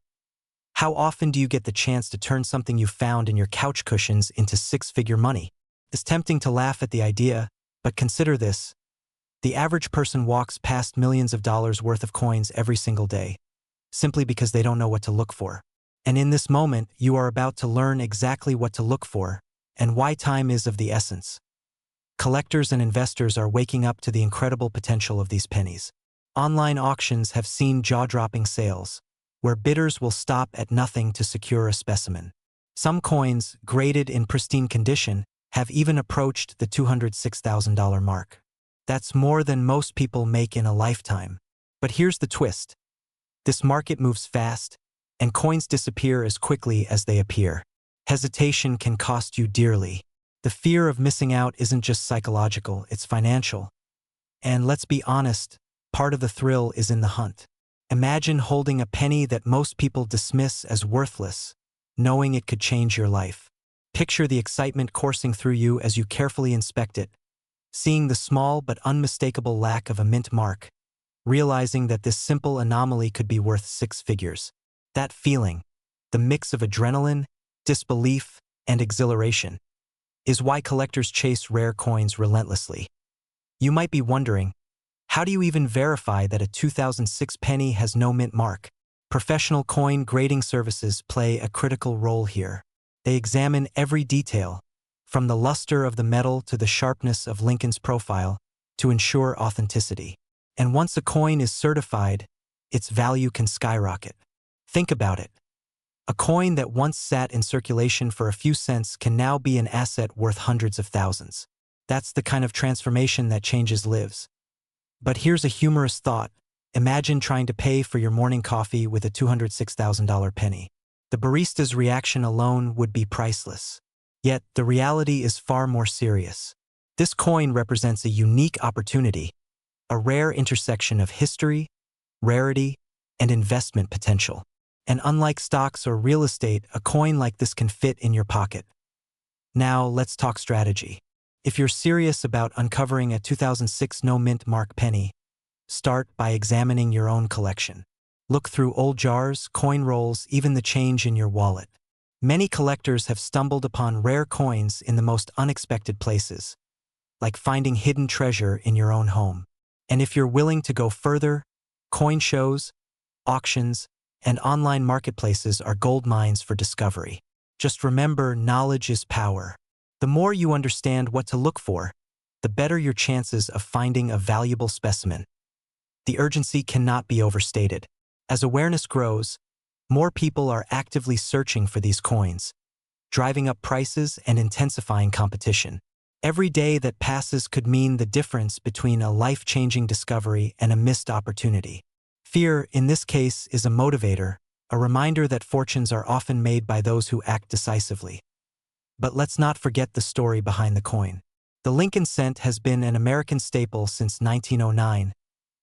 How often do you get the chance to turn something you found in your couch cushions into six-figure money? It's tempting to laugh at the idea, but consider this. The average person walks past millions of dollars worth of coins every single day, simply because they don't know what to look for. And in this moment, you are about to learn exactly what to look for and why time is of the essence. Collectors and investors are waking up to the incredible potential of these pennies. Online auctions have seen jaw-dropping sales, where bidders will stop at nothing to secure a specimen. Some coins, graded in pristine condition, have even approached the $206,000 mark. That's more than most people make in a lifetime. But here's the twist. This market moves fast, and coins disappear as quickly as they appear. Hesitation can cost you dearly. The fear of missing out isn't just psychological, it's financial. And let's be honest, part of the thrill is in the hunt. Imagine holding a penny that most people dismiss as worthless, knowing it could change your life. Picture the excitement coursing through you as you carefully inspect it, seeing the small but unmistakable lack of a mint mark, realizing that this simple anomaly could be worth six figures. That feeling, the mix of adrenaline, disbelief, and exhilaration, is why collectors chase rare coins relentlessly. You might be wondering, how do you even verify that a 2006 penny has no mint mark? Professional coin grading services play a critical role here. They examine every detail, from the luster of the metal to the sharpness of Lincoln's profile, to ensure authenticity. And once a coin is certified, its value can skyrocket. Think about it. A coin that once sat in circulation for a few cents can now be an asset worth hundreds of thousands. That's the kind of transformation that changes lives. But here's a humorous thought. Imagine trying to pay for your morning coffee with a $206,000 penny. The barista's reaction alone would be priceless. Yet, the reality is far more serious. This coin represents a unique opportunity, a rare intersection of history, rarity, and investment potential. And unlike stocks or real estate, a coin like this can fit in your pocket. Now, let's talk strategy. If you're serious about uncovering a 2006 no-mint mark penny, start by examining your own collection. Look through old jars, coin rolls, even the change in your wallet. Many collectors have stumbled upon rare coins in the most unexpected places, like finding hidden treasure in your own home. And if you're willing to go further, coin shows, auctions, and online marketplaces are gold mines for discovery. Just remember, knowledge is power. The more you understand what to look for, the better your chances of finding a valuable specimen. The urgency cannot be overstated. As awareness grows, more people are actively searching for these coins, driving up prices and intensifying competition. Every day that passes could mean the difference between a life-changing discovery and a missed opportunity. Fear, in this case, is a motivator, a reminder that fortunes are often made by those who act decisively. But let's not forget the story behind the coin. The Lincoln cent has been an American staple since 1909,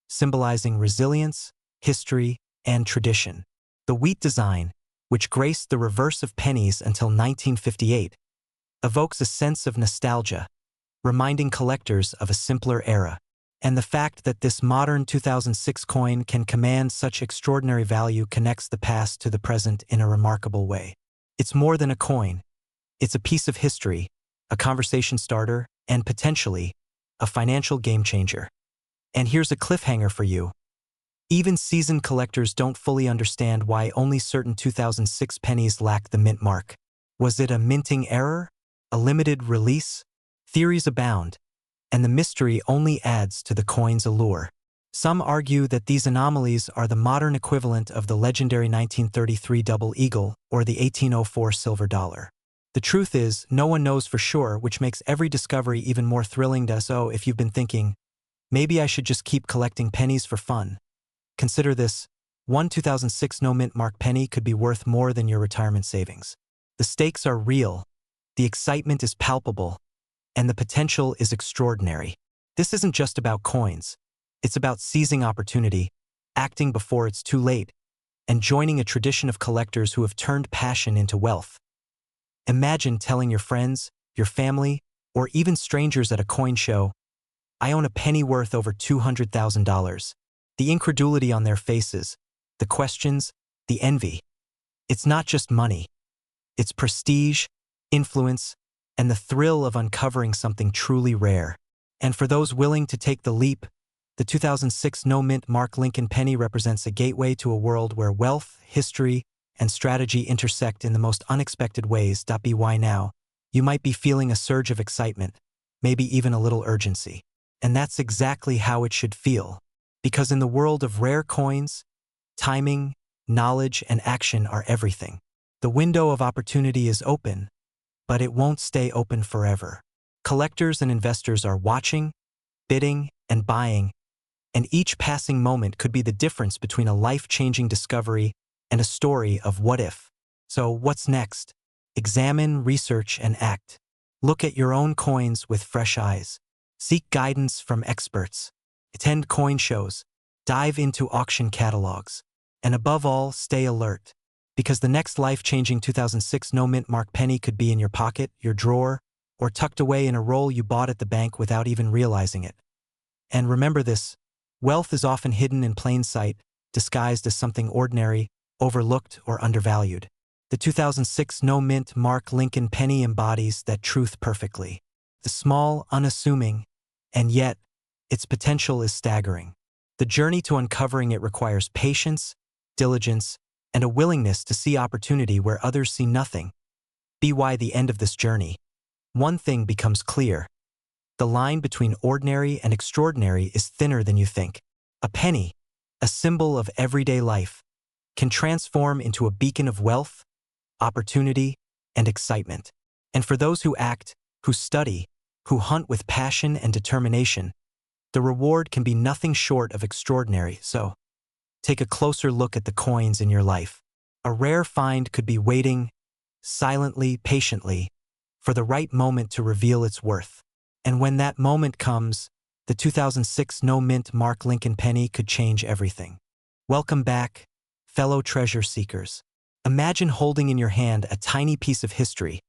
symbolizing resilience, history, and tradition. The wheat design, which graced the reverse of pennies until 1958, evokes a sense of nostalgia, reminding collectors of a simpler era. And the fact that this modern 2006 coin can command such extraordinary value connects the past to the present in a remarkable way. It's more than a coin. It's a piece of history, a conversation starter, and potentially a financial game changer. And here's a cliffhanger for you. Even seasoned collectors don't fully understand why only certain 2006 pennies lack the mint mark. Was it a minting error? A limited release? Theories abound, and the mystery only adds to the coin's allure. Some argue that these anomalies are the modern equivalent of the legendary 1933 double eagle or the 1804 silver dollar. The truth is, no one knows for sure, which makes every discovery even more thrilling to us. So if you've been thinking, maybe I should just keep collecting pennies for fun, consider this: one 2006 no-mint mark penny could be worth more than your retirement savings. The stakes are real, the excitement is palpable, and the potential is extraordinary. This isn't just about coins. It's about seizing opportunity, acting before it's too late, and joining a tradition of collectors who have turned passion into wealth. Imagine telling your friends, your family, or even strangers at a coin show, "I own a penny worth over $200,000. The incredulity on their faces, the questions, the envy. It's not just money. It's prestige, influence, and the thrill of uncovering something truly rare. And for those willing to take the leap, the 2006 no-mint mark Lincoln penny represents a gateway to a world where wealth, history, and strategy intersect in the most unexpected ways. By now, you might be feeling a surge of excitement, maybe even a little urgency. And that's exactly how it should feel. Because in the world of rare coins, timing, knowledge, and action are everything. The window of opportunity is open, but it won't stay open forever. Collectors and investors are watching, bidding, and buying, and each passing moment could be the difference between a life-changing discovery and a story of what if. So what's next? Examine, research, and act. Look at your own coins with fresh eyes. Seek guidance from experts. Attend coin shows. Dive into auction catalogs. And above all, stay alert. Because the next life-changing 2006 no-mint mark penny could be in your pocket, your drawer, or tucked away in a roll you bought at the bank without even realizing it. And remember this: wealth is often hidden in plain sight, disguised as something ordinary, overlooked, or undervalued. The 2006 no-mint mark Lincoln penny embodies that truth perfectly. The small, unassuming, and yet, its potential is staggering. The journey to uncovering it requires patience, diligence, and a willingness to see opportunity where others see nothing. By the end of this journey, one thing becomes clear. The line between ordinary and extraordinary is thinner than you think. A penny, a symbol of everyday life, can transform into a beacon of wealth, opportunity, and excitement. And for those who act, who study, who hunt with passion and determination, the reward can be nothing short of extraordinary. So, take a closer look at the coins in your life. A rare find could be waiting, silently, patiently, for the right moment to reveal its worth. And when that moment comes, the 2006 no-mint mark Lincoln penny could change everything. Welcome back, fellow treasure seekers. Imagine holding in your hand a tiny piece of history,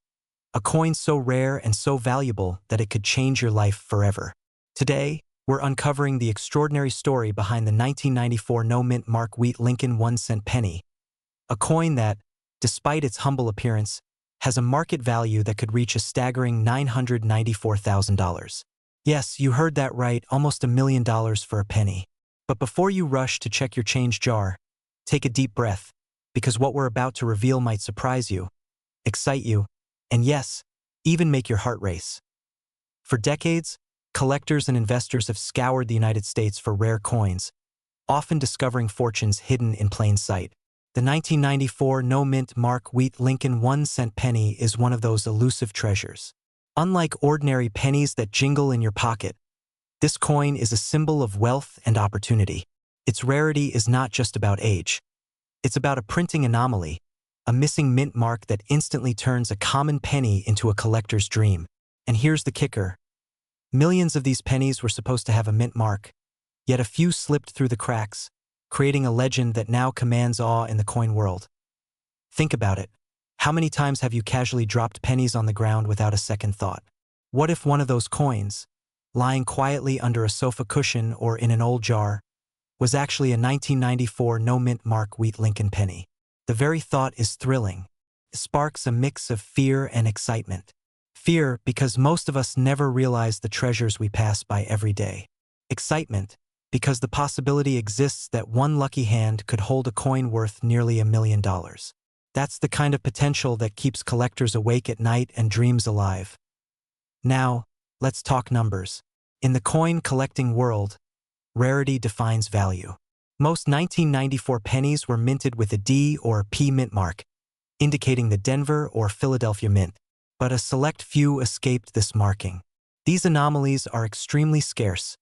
a coin so rare and so valuable that it could change your life forever. Today, we're uncovering the extraordinary story behind the 1994 no-mint mark wheat Lincoln 1-cent penny, a coin that, despite its humble appearance, has a market value that could reach a staggering $994,000. Yes, you heard that right, almost $1 million for a penny. But before you rush to check your change jar, take a deep breath, because what we're about to reveal might surprise you, excite you, and yes, even make your heart race. For decades, collectors and investors have scoured the United States for rare coins, often discovering fortunes hidden in plain sight. The 1994 no-mint mark wheat Lincoln 1-cent penny is one of those elusive treasures. Unlike ordinary pennies that jingle in your pocket, this coin is a symbol of wealth and opportunity. Its rarity is not just about age. It's about a printing anomaly, a missing mint mark that instantly turns a common penny into a collector's dream. And here's the kicker. Millions of these pennies were supposed to have a mint mark, yet a few slipped through the cracks, creating a legend that now commands awe in the coin world. Think about it. How many times have you casually dropped pennies on the ground without a second thought? What if one of those coins, lying quietly under a sofa cushion or in an old jar, was actually a 1994 no-mint mark wheat Lincoln penny. The very thought is thrilling. It sparks a mix of fear and excitement. Fear because most of us never realize the treasures we pass by every day. Excitement because the possibility exists that one lucky hand could hold a coin worth nearly $1 million. That's the kind of potential that keeps collectors awake at night and dreams alive. Now, let's talk numbers. In the coin collecting world, rarity defines value. Most 1994 pennies were minted with a D or P mint mark, indicating the Denver or Philadelphia mint, but a select few escaped this marking. These anomalies are extremely scarce,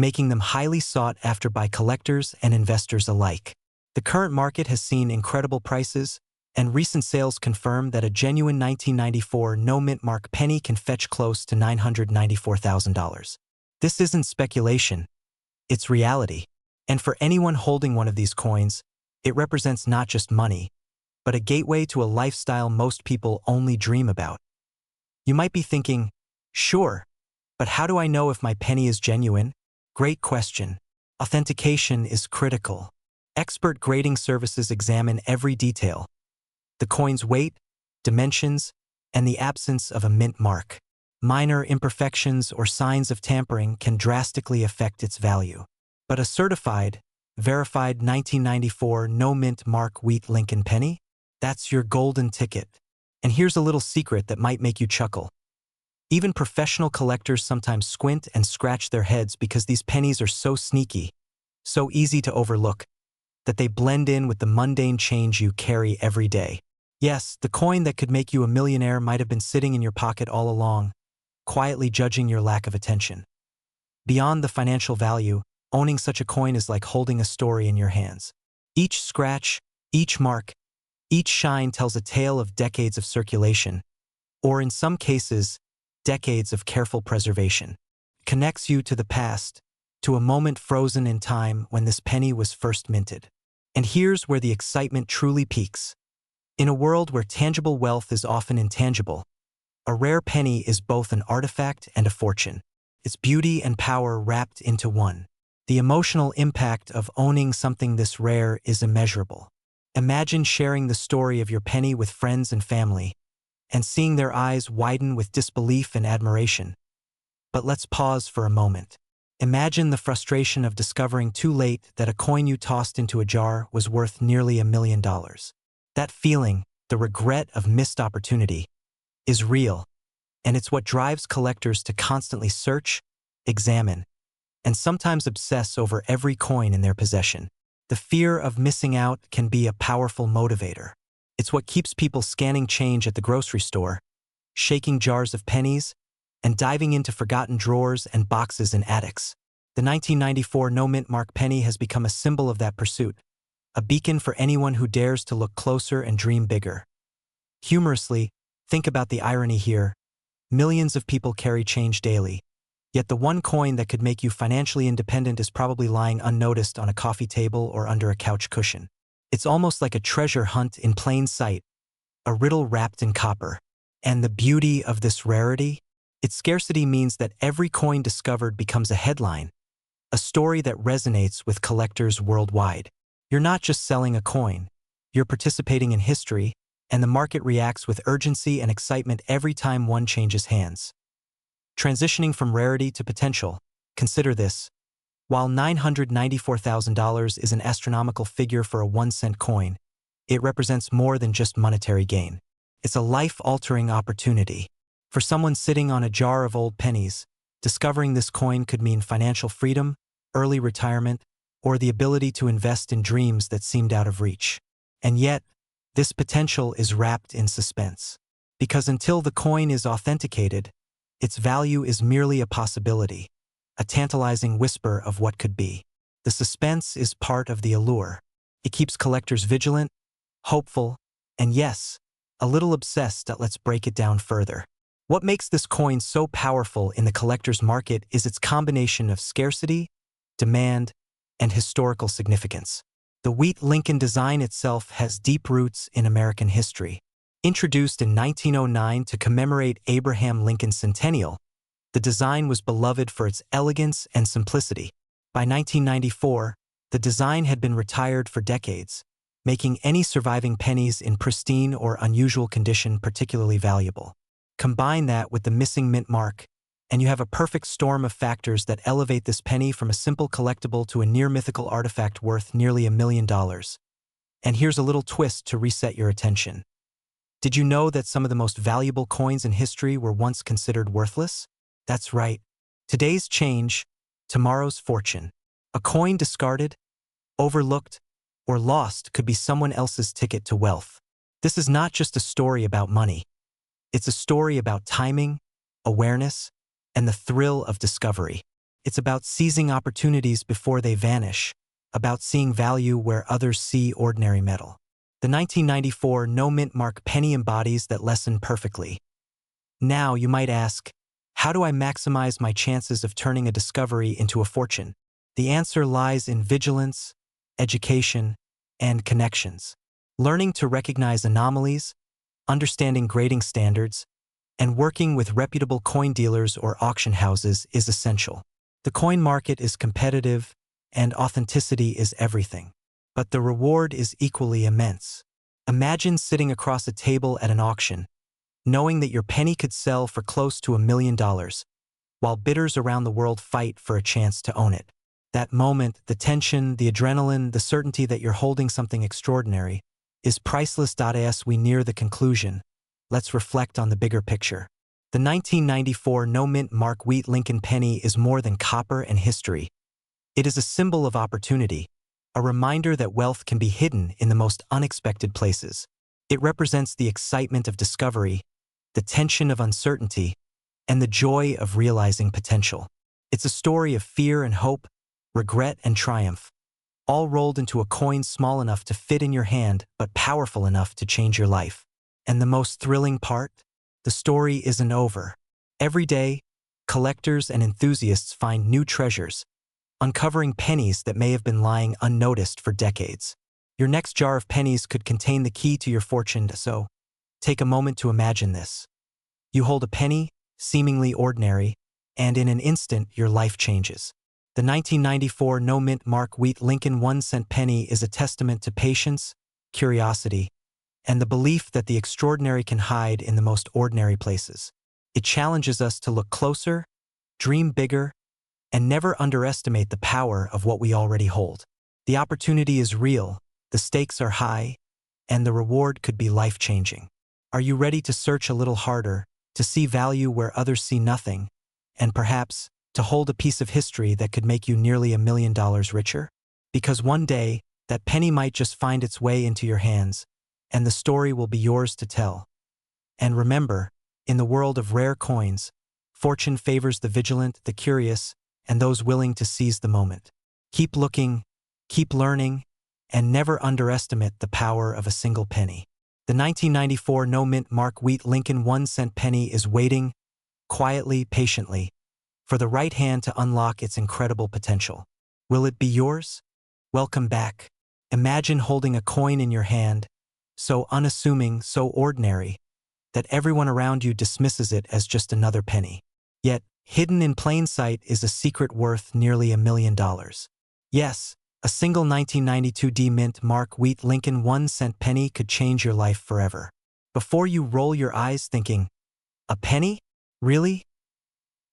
making them highly sought after by collectors and investors alike. The current market has seen incredible prices, and recent sales confirm that a genuine 1994 no-mint mark penny can fetch close to $994,000. This isn't speculation, it's reality. And for anyone holding one of these coins, it represents not just money, but a gateway to a lifestyle most people only dream about. You might be thinking, sure, but how do I know if my penny is genuine? Great question. Authentication is critical. Expert grading services examine every detail: the coin's weight, dimensions, and the absence of a mint mark. Minor imperfections or signs of tampering can drastically affect its value. But a certified, verified 1994 no-mint mark wheat Lincoln penny? That's your golden ticket. And here's a little secret that might make you chuckle. Even professional collectors sometimes squint and scratch their heads because these pennies are so sneaky, so easy to overlook, that they blend in with the mundane change you carry every day. Yes, the coin that could make you a millionaire might have been sitting in your pocket all along, quietly judging your lack of attention. Beyond the financial value, owning such a coin is like holding a story in your hands. Each scratch, each mark, each shine tells a tale of decades of circulation, or in some cases, decades of careful preservation. It connects you to the past, to a moment frozen in time when this penny was first minted. And here's where the excitement truly peaks. In a world where tangible wealth is often intangible, a rare penny is both an artifact and a fortune. Its beauty and power wrapped into one. The emotional impact of owning something this rare is immeasurable. Imagine sharing the story of your penny with friends and family, and seeing their eyes widen with disbelief and admiration. But let's pause for a moment. Imagine the frustration of discovering too late that a coin you tossed into a jar was worth nearly $1 million. That feeling, the regret of missed opportunity, is real, and it's what drives collectors to constantly search, examine, and sometimes obsess over every coin in their possession. The fear of missing out can be a powerful motivator. It's what keeps people scanning change at the grocery store, shaking jars of pennies, and diving into forgotten drawers and boxes in attics. The 1994 no-mint mark penny has become a symbol of that pursuit, a beacon for anyone who dares to look closer and dream bigger. Humorously, think about the irony here. Millions of people carry change daily, yet the one coin that could make you financially independent is probably lying unnoticed on a coffee table or under a couch cushion. It's almost like a treasure hunt in plain sight, a riddle wrapped in copper. And the beauty of this rarity? Its scarcity means that every coin discovered becomes a headline, a story that resonates with collectors worldwide. You're not just selling a coin, you're participating in history, and the market reacts with urgency and excitement every time one changes hands. Transitioning from rarity to potential, consider this. While $994,000 is an astronomical figure for a 1-cent coin, it represents more than just monetary gain. It's a life-altering opportunity. For someone sitting on a jar of old pennies, discovering this coin could mean financial freedom, early retirement, or the ability to invest in dreams that seemed out of reach. And yet, this potential is wrapped in suspense. Because until the coin is authenticated, its value is merely a possibility, a tantalizing whisper of what could be. The suspense is part of the allure. It keeps collectors vigilant, hopeful, and yes, a little obsessed. Let's break it down further. What makes this coin so powerful in the collector's market is its combination of scarcity, demand, and historical significance. The wheat Lincoln design itself has deep roots in American history. Introduced in 1909 to commemorate Abraham Lincoln's centennial, The design was beloved for its elegance and simplicity. By 1994, the design had been retired for decades, making any surviving pennies in pristine or unusual condition particularly valuable. Combine that with the missing mint mark, and you have a perfect storm of factors that elevate this penny from a simple collectible to a near-mythical artifact worth nearly $1 million. And here's a little twist to reset your attention. Did you know that some of the most valuable coins in history were once considered worthless? That's right. Today's change, tomorrow's fortune. A coin discarded, overlooked, or lost could be someone else's ticket to wealth. This is not just a story about money. It's a story about timing, awareness, and the thrill of discovery. It's about seizing opportunities before they vanish, about seeing value where others see ordinary metal. The 1994 no-mint mark penny embodies that lesson perfectly. Now, you might ask, how do I maximize my chances of turning a discovery into a fortune? The answer lies in vigilance, education, and connections. Learning to recognize anomalies, understanding grading standards, and working with reputable coin dealers or auction houses is essential. The coin market is competitive, and authenticity is everything. But the reward is equally immense. Imagine sitting across a table at an auction, knowing that your penny could sell for close to $1 million, while bidders around the world fight for a chance to own it. That moment, the tension, the adrenaline, the certainty that you're holding something extraordinary, is priceless. As we near the conclusion, let's reflect on the bigger picture. The 1994 no-mint mark wheat Lincoln penny is more than copper and history. It is a symbol of opportunity, a reminder that wealth can be hidden in the most unexpected places. It represents the excitement of discovery, the tension of uncertainty, and the joy of realizing potential. It's a story of fear and hope, regret and triumph, all rolled into a coin small enough to fit in your hand but powerful enough to change your life. And the most thrilling part? The story isn't over. Every day, collectors and enthusiasts find new treasures, uncovering pennies that may have been lying unnoticed for decades. Your next jar of pennies could contain the key to your fortune, so take a moment to imagine this. You hold a penny, seemingly ordinary, and in an instant your life changes. The 1994 no-mint mark wheat Lincoln 1-cent penny is a testament to patience, curiosity, and the belief that the extraordinary can hide in the most ordinary places. It challenges us to look closer, dream bigger, and never underestimate the power of what we already hold. The opportunity is real, the stakes are high, and the reward could be life-changing. Are you ready to search a little harder, to see value where others see nothing, and perhaps to hold a piece of history that could make you nearly $1 million richer? Because one day, that penny might just find its way into your hands, and the story will be yours to tell. And remember, in the world of rare coins, fortune favors the vigilant, the curious, and those willing to seize the moment. Keep looking, keep learning, and never underestimate the power of a single penny. The 1994 no-mint mark wheat Lincoln 1-cent penny is waiting, quietly, patiently, for the right hand to unlock its incredible potential. Will it be yours? Welcome back. Imagine holding a coin in your hand, so unassuming, so ordinary, that everyone around you dismisses it as just another penny. Yet, hidden in plain sight is a secret worth nearly $1 million. Yes, a single 1992 D-mint mark wheat Lincoln 1-cent penny could change your life forever. Before you roll your eyes thinking, a penny? Really?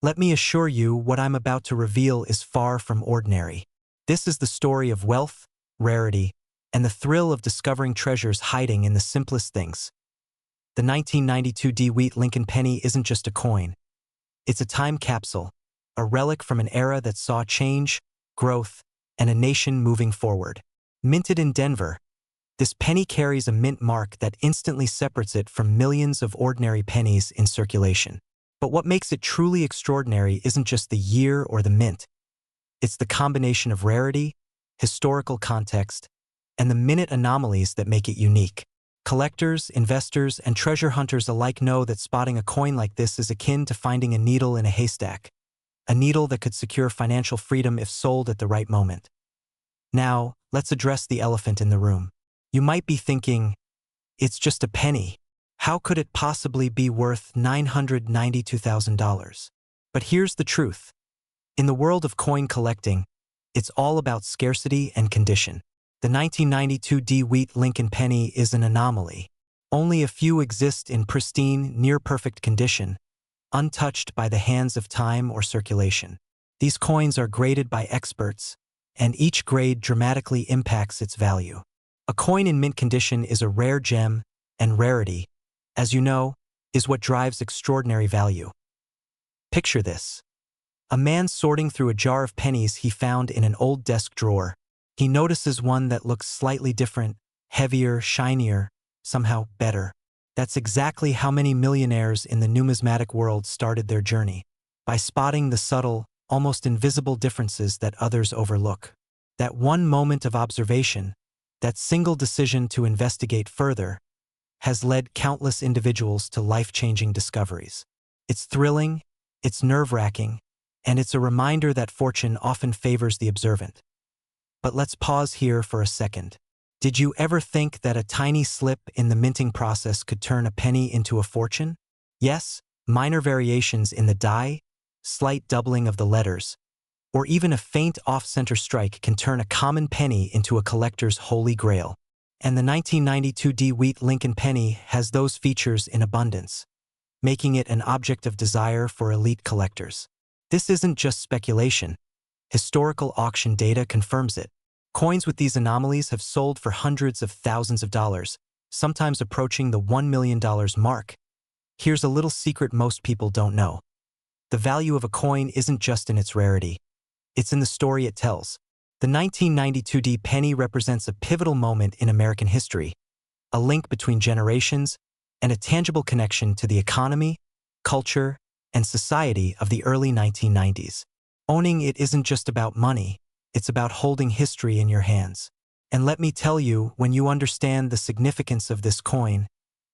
Let me assure you, what I'm about to reveal is far from ordinary. This is the story of wealth, rarity, and the thrill of discovering treasures hiding in the simplest things. The 1992 D-wheat Lincoln penny isn't just a coin. It's a time capsule, a relic from an era that saw change, growth, and a nation moving forward. Minted in Denver, this penny carries a mint mark that instantly separates it from millions of ordinary pennies in circulation. But what makes it truly extraordinary isn't just the year or the mint. It's the combination of rarity, historical context, and the minute anomalies that make it unique. Collectors, investors, and treasure hunters alike know that spotting a coin like this is akin to finding a needle in a haystack, a needle that could secure financial freedom if sold at the right moment. Now, let's address the elephant in the room. You might be thinking, it's just a penny. How could it possibly be worth $992,000? But here's the truth. In the world of coin collecting, it's all about scarcity and condition. The 1992 DeWitt Lincoln penny is an anomaly. Only a few exist in pristine, near-perfect condition, untouched by the hands of time or circulation. These coins are graded by experts, and each grade dramatically impacts its value. A coin in mint condition is a rare gem, and rarity, as you know, is what drives extraordinary value. Picture this. A man sorting through a jar of pennies he found in an old desk drawer. He notices one that looks slightly different, heavier, shinier, somehow better. That's exactly how many millionaires in the numismatic world started their journey, by spotting the subtle, almost invisible differences that others overlook. That one moment of observation, that single decision to investigate further, has led countless individuals to life-changing discoveries. It's thrilling, it's nerve-wracking, and it's a reminder that fortune often favors the observant. But let's pause here for a second. Did you ever think that a tiny slip in the minting process could turn a penny into a fortune? Yes, minor variations in the die, slight doubling of the letters, or even a faint off-center strike can turn a common penny into a collector's holy grail. And the 1992 DeWitt Lincoln penny has those features in abundance, making it an object of desire for elite collectors. This isn't just speculation. Historical auction data confirms it. Coins with these anomalies have sold for hundreds of thousands of dollars, sometimes approaching the $1 million mark. Here's a little secret most people don't know. The value of a coin isn't just in its rarity. It's in the story it tells. The 1992 D penny represents a pivotal moment in American history, a link between generations, and a tangible connection to the economy, culture, and society of the early 1990s. Owning it isn't just about money, it's about holding history in your hands. And let me tell you, when you understand the significance of this coin,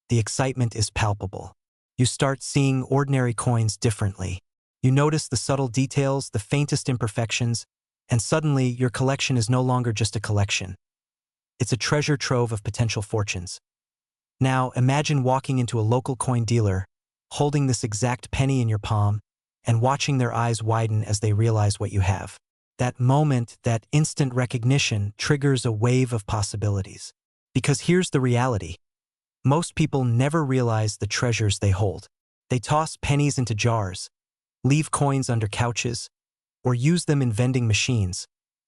the excitement is palpable. You start seeing ordinary coins differently. You notice the subtle details, the faintest imperfections, and suddenly your collection is no longer just a collection. It's a treasure trove of potential fortunes. Now, imagine walking into a local coin dealer, holding this exact penny in your palm, and watching their eyes widen as they realize what you have. That moment, that instant recognition, triggers a wave of possibilities. Because here's the reality. Most people never realize the treasures they hold. They toss pennies into jars, leave coins under couches, or use them in vending machines,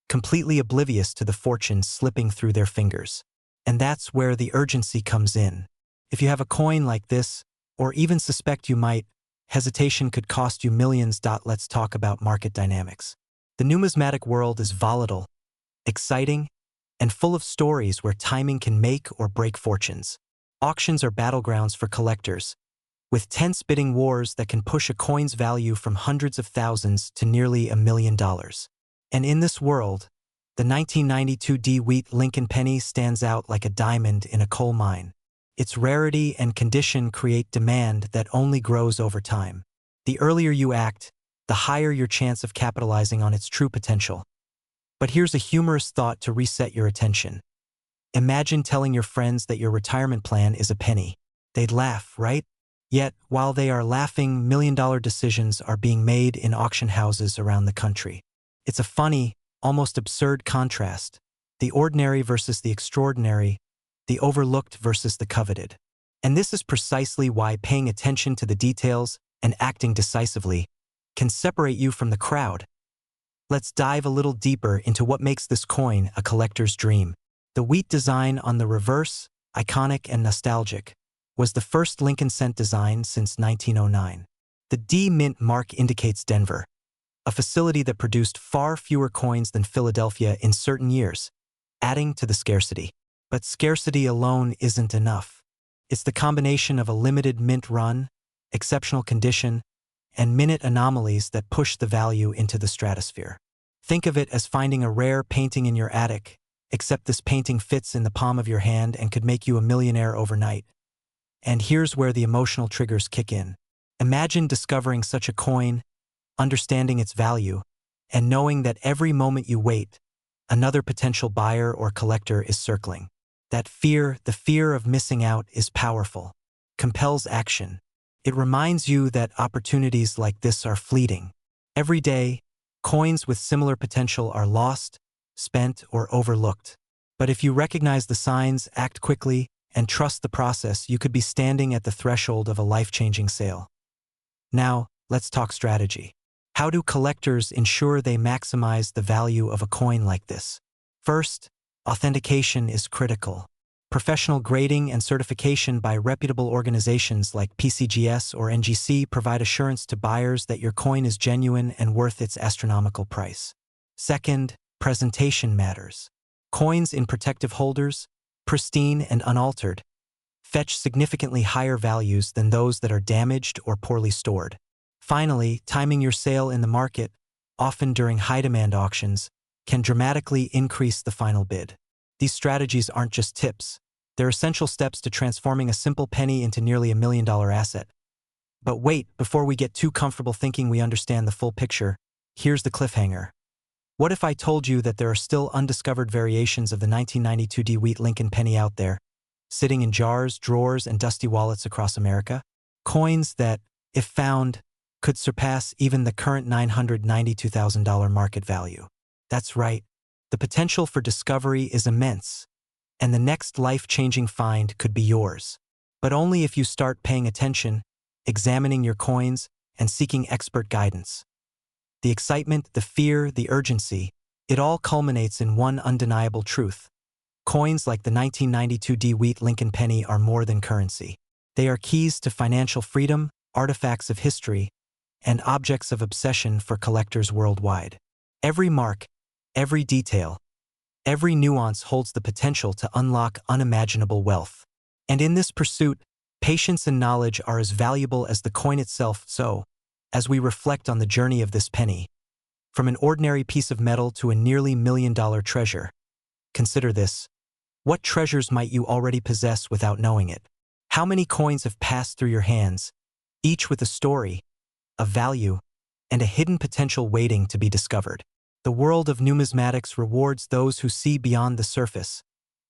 completely oblivious to the fortune slipping through their fingers. And that's where the urgency comes in. If you have a coin like this, or even suspect you might, hesitation could cost you millions. Let's talk about market dynamics. The numismatic world is volatile, exciting, and full of stories where timing can make or break fortunes. Auctions are battlegrounds for collectors, with tense bidding wars that can push a coin's value from hundreds of thousands to nearly $1 million. And in this world, the 1992 DeWitt Lincoln penny stands out like a diamond in a coal mine. Its rarity and condition create demand that only grows over time. The earlier you act, the higher your chance of capitalizing on its true potential. But here's a humorous thought to reset your attention. Imagine telling your friends that your retirement plan is a penny. They'd laugh, right? Yet, while they are laughing, million-dollar decisions are being made in auction houses around the country. It's a funny, almost absurd contrast. The ordinary versus the extraordinary, the overlooked versus the coveted. And this is precisely why paying attention to the details and acting decisively can separate you from the crowd. Let's dive a little deeper into what makes this coin a collector's dream. The wheat design on the reverse, iconic and nostalgic, was the first Lincoln cent design since 1909. The D mint mark indicates Denver, a facility that produced far fewer coins than Philadelphia in certain years, adding to the scarcity. But scarcity alone isn't enough. It's the combination of a limited mint run, exceptional condition, and minute anomalies that push the value into the stratosphere. Think of it as finding a rare painting in your attic, except this painting fits in the palm of your hand and could make you a millionaire overnight. And here's where the emotional triggers kick in. Imagine discovering such a coin, understanding its value, and knowing that every moment you wait, another potential buyer or collector is circling. That fear, the fear of missing out, is powerful, compels action. It reminds you that opportunities like this are fleeting. Every day, coins with similar potential are lost, spent, or overlooked. But if you recognize the signs, act quickly, and trust the process, you could be standing at the threshold of a life-changing sale. Now, let's talk strategy. How do collectors ensure they maximize the value of a coin like this? First, authentication is critical. Professional grading and certification by reputable organizations like PCGS or NGC provide assurance to buyers that your coin is genuine and worth its astronomical price. Second, presentation matters. Coins in protective holders, pristine and unaltered, fetch significantly higher values than those that are damaged or poorly stored. Finally, timing your sale in the market, often during high-demand auctions, can dramatically increase the final bid. These strategies aren't just tips. They're essential steps to transforming a simple penny into nearly $1 million asset. But wait, before we get too comfortable thinking we understand the full picture, here's the cliffhanger. What if I told you that there are still undiscovered variations of the 1992 DeWitt Lincoln penny out there, sitting in jars, drawers, and dusty wallets across America? Coins that, if found, could surpass even the current $992,000 market value. That's right. The potential for discovery is immense, and the next life-changing find could be yours. But only if you start paying attention, examining your coins, and seeking expert guidance. The excitement, the fear, the urgency, it all culminates in one undeniable truth. Coins like the 1992 DeWitt Lincoln penny are more than currency. They are keys to financial freedom, artifacts of history, and objects of obsession for collectors worldwide. Every mark, every detail, every nuance holds the potential to unlock unimaginable wealth. And in this pursuit, patience and knowledge are as valuable as the coin itself. So, as we reflect on the journey of this penny, from an ordinary piece of metal to a nearly $1 million treasure, consider this. What treasures might you already possess without knowing it? How many coins have passed through your hands, each with a story, a value, and a hidden potential waiting to be discovered? The world of numismatics rewards those who see beyond the surface,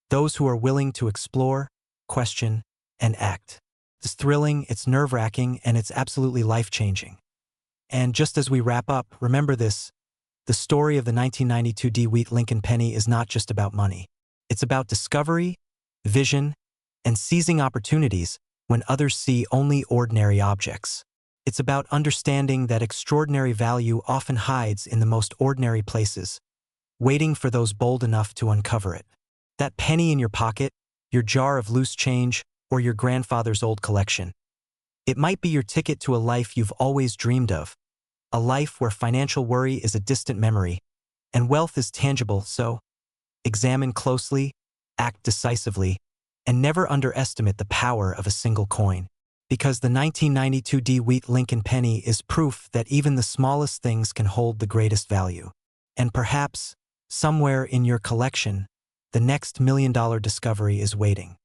those who are willing to explore, question, and act. It's thrilling, it's nerve-wracking, and it's absolutely life-changing. And just as we wrap up, remember this: the story of the 1992 DeWitt Lincoln penny is not just about money. It's about discovery, vision, and seizing opportunities when others see only ordinary objects. It's about understanding that extraordinary value often hides in the most ordinary places, waiting for those bold enough to uncover it. That penny in your pocket, your jar of loose change, or your grandfather's old collection. It might be your ticket to a life you've always dreamed of, a life where financial worry is a distant memory, and wealth is tangible. So, examine closely, act decisively, and never underestimate the power of a single coin. Because the 1992 DeWitt Lincoln penny is proof that even the smallest things can hold the greatest value. And perhaps, somewhere in your collection, the next $1 million discovery is waiting.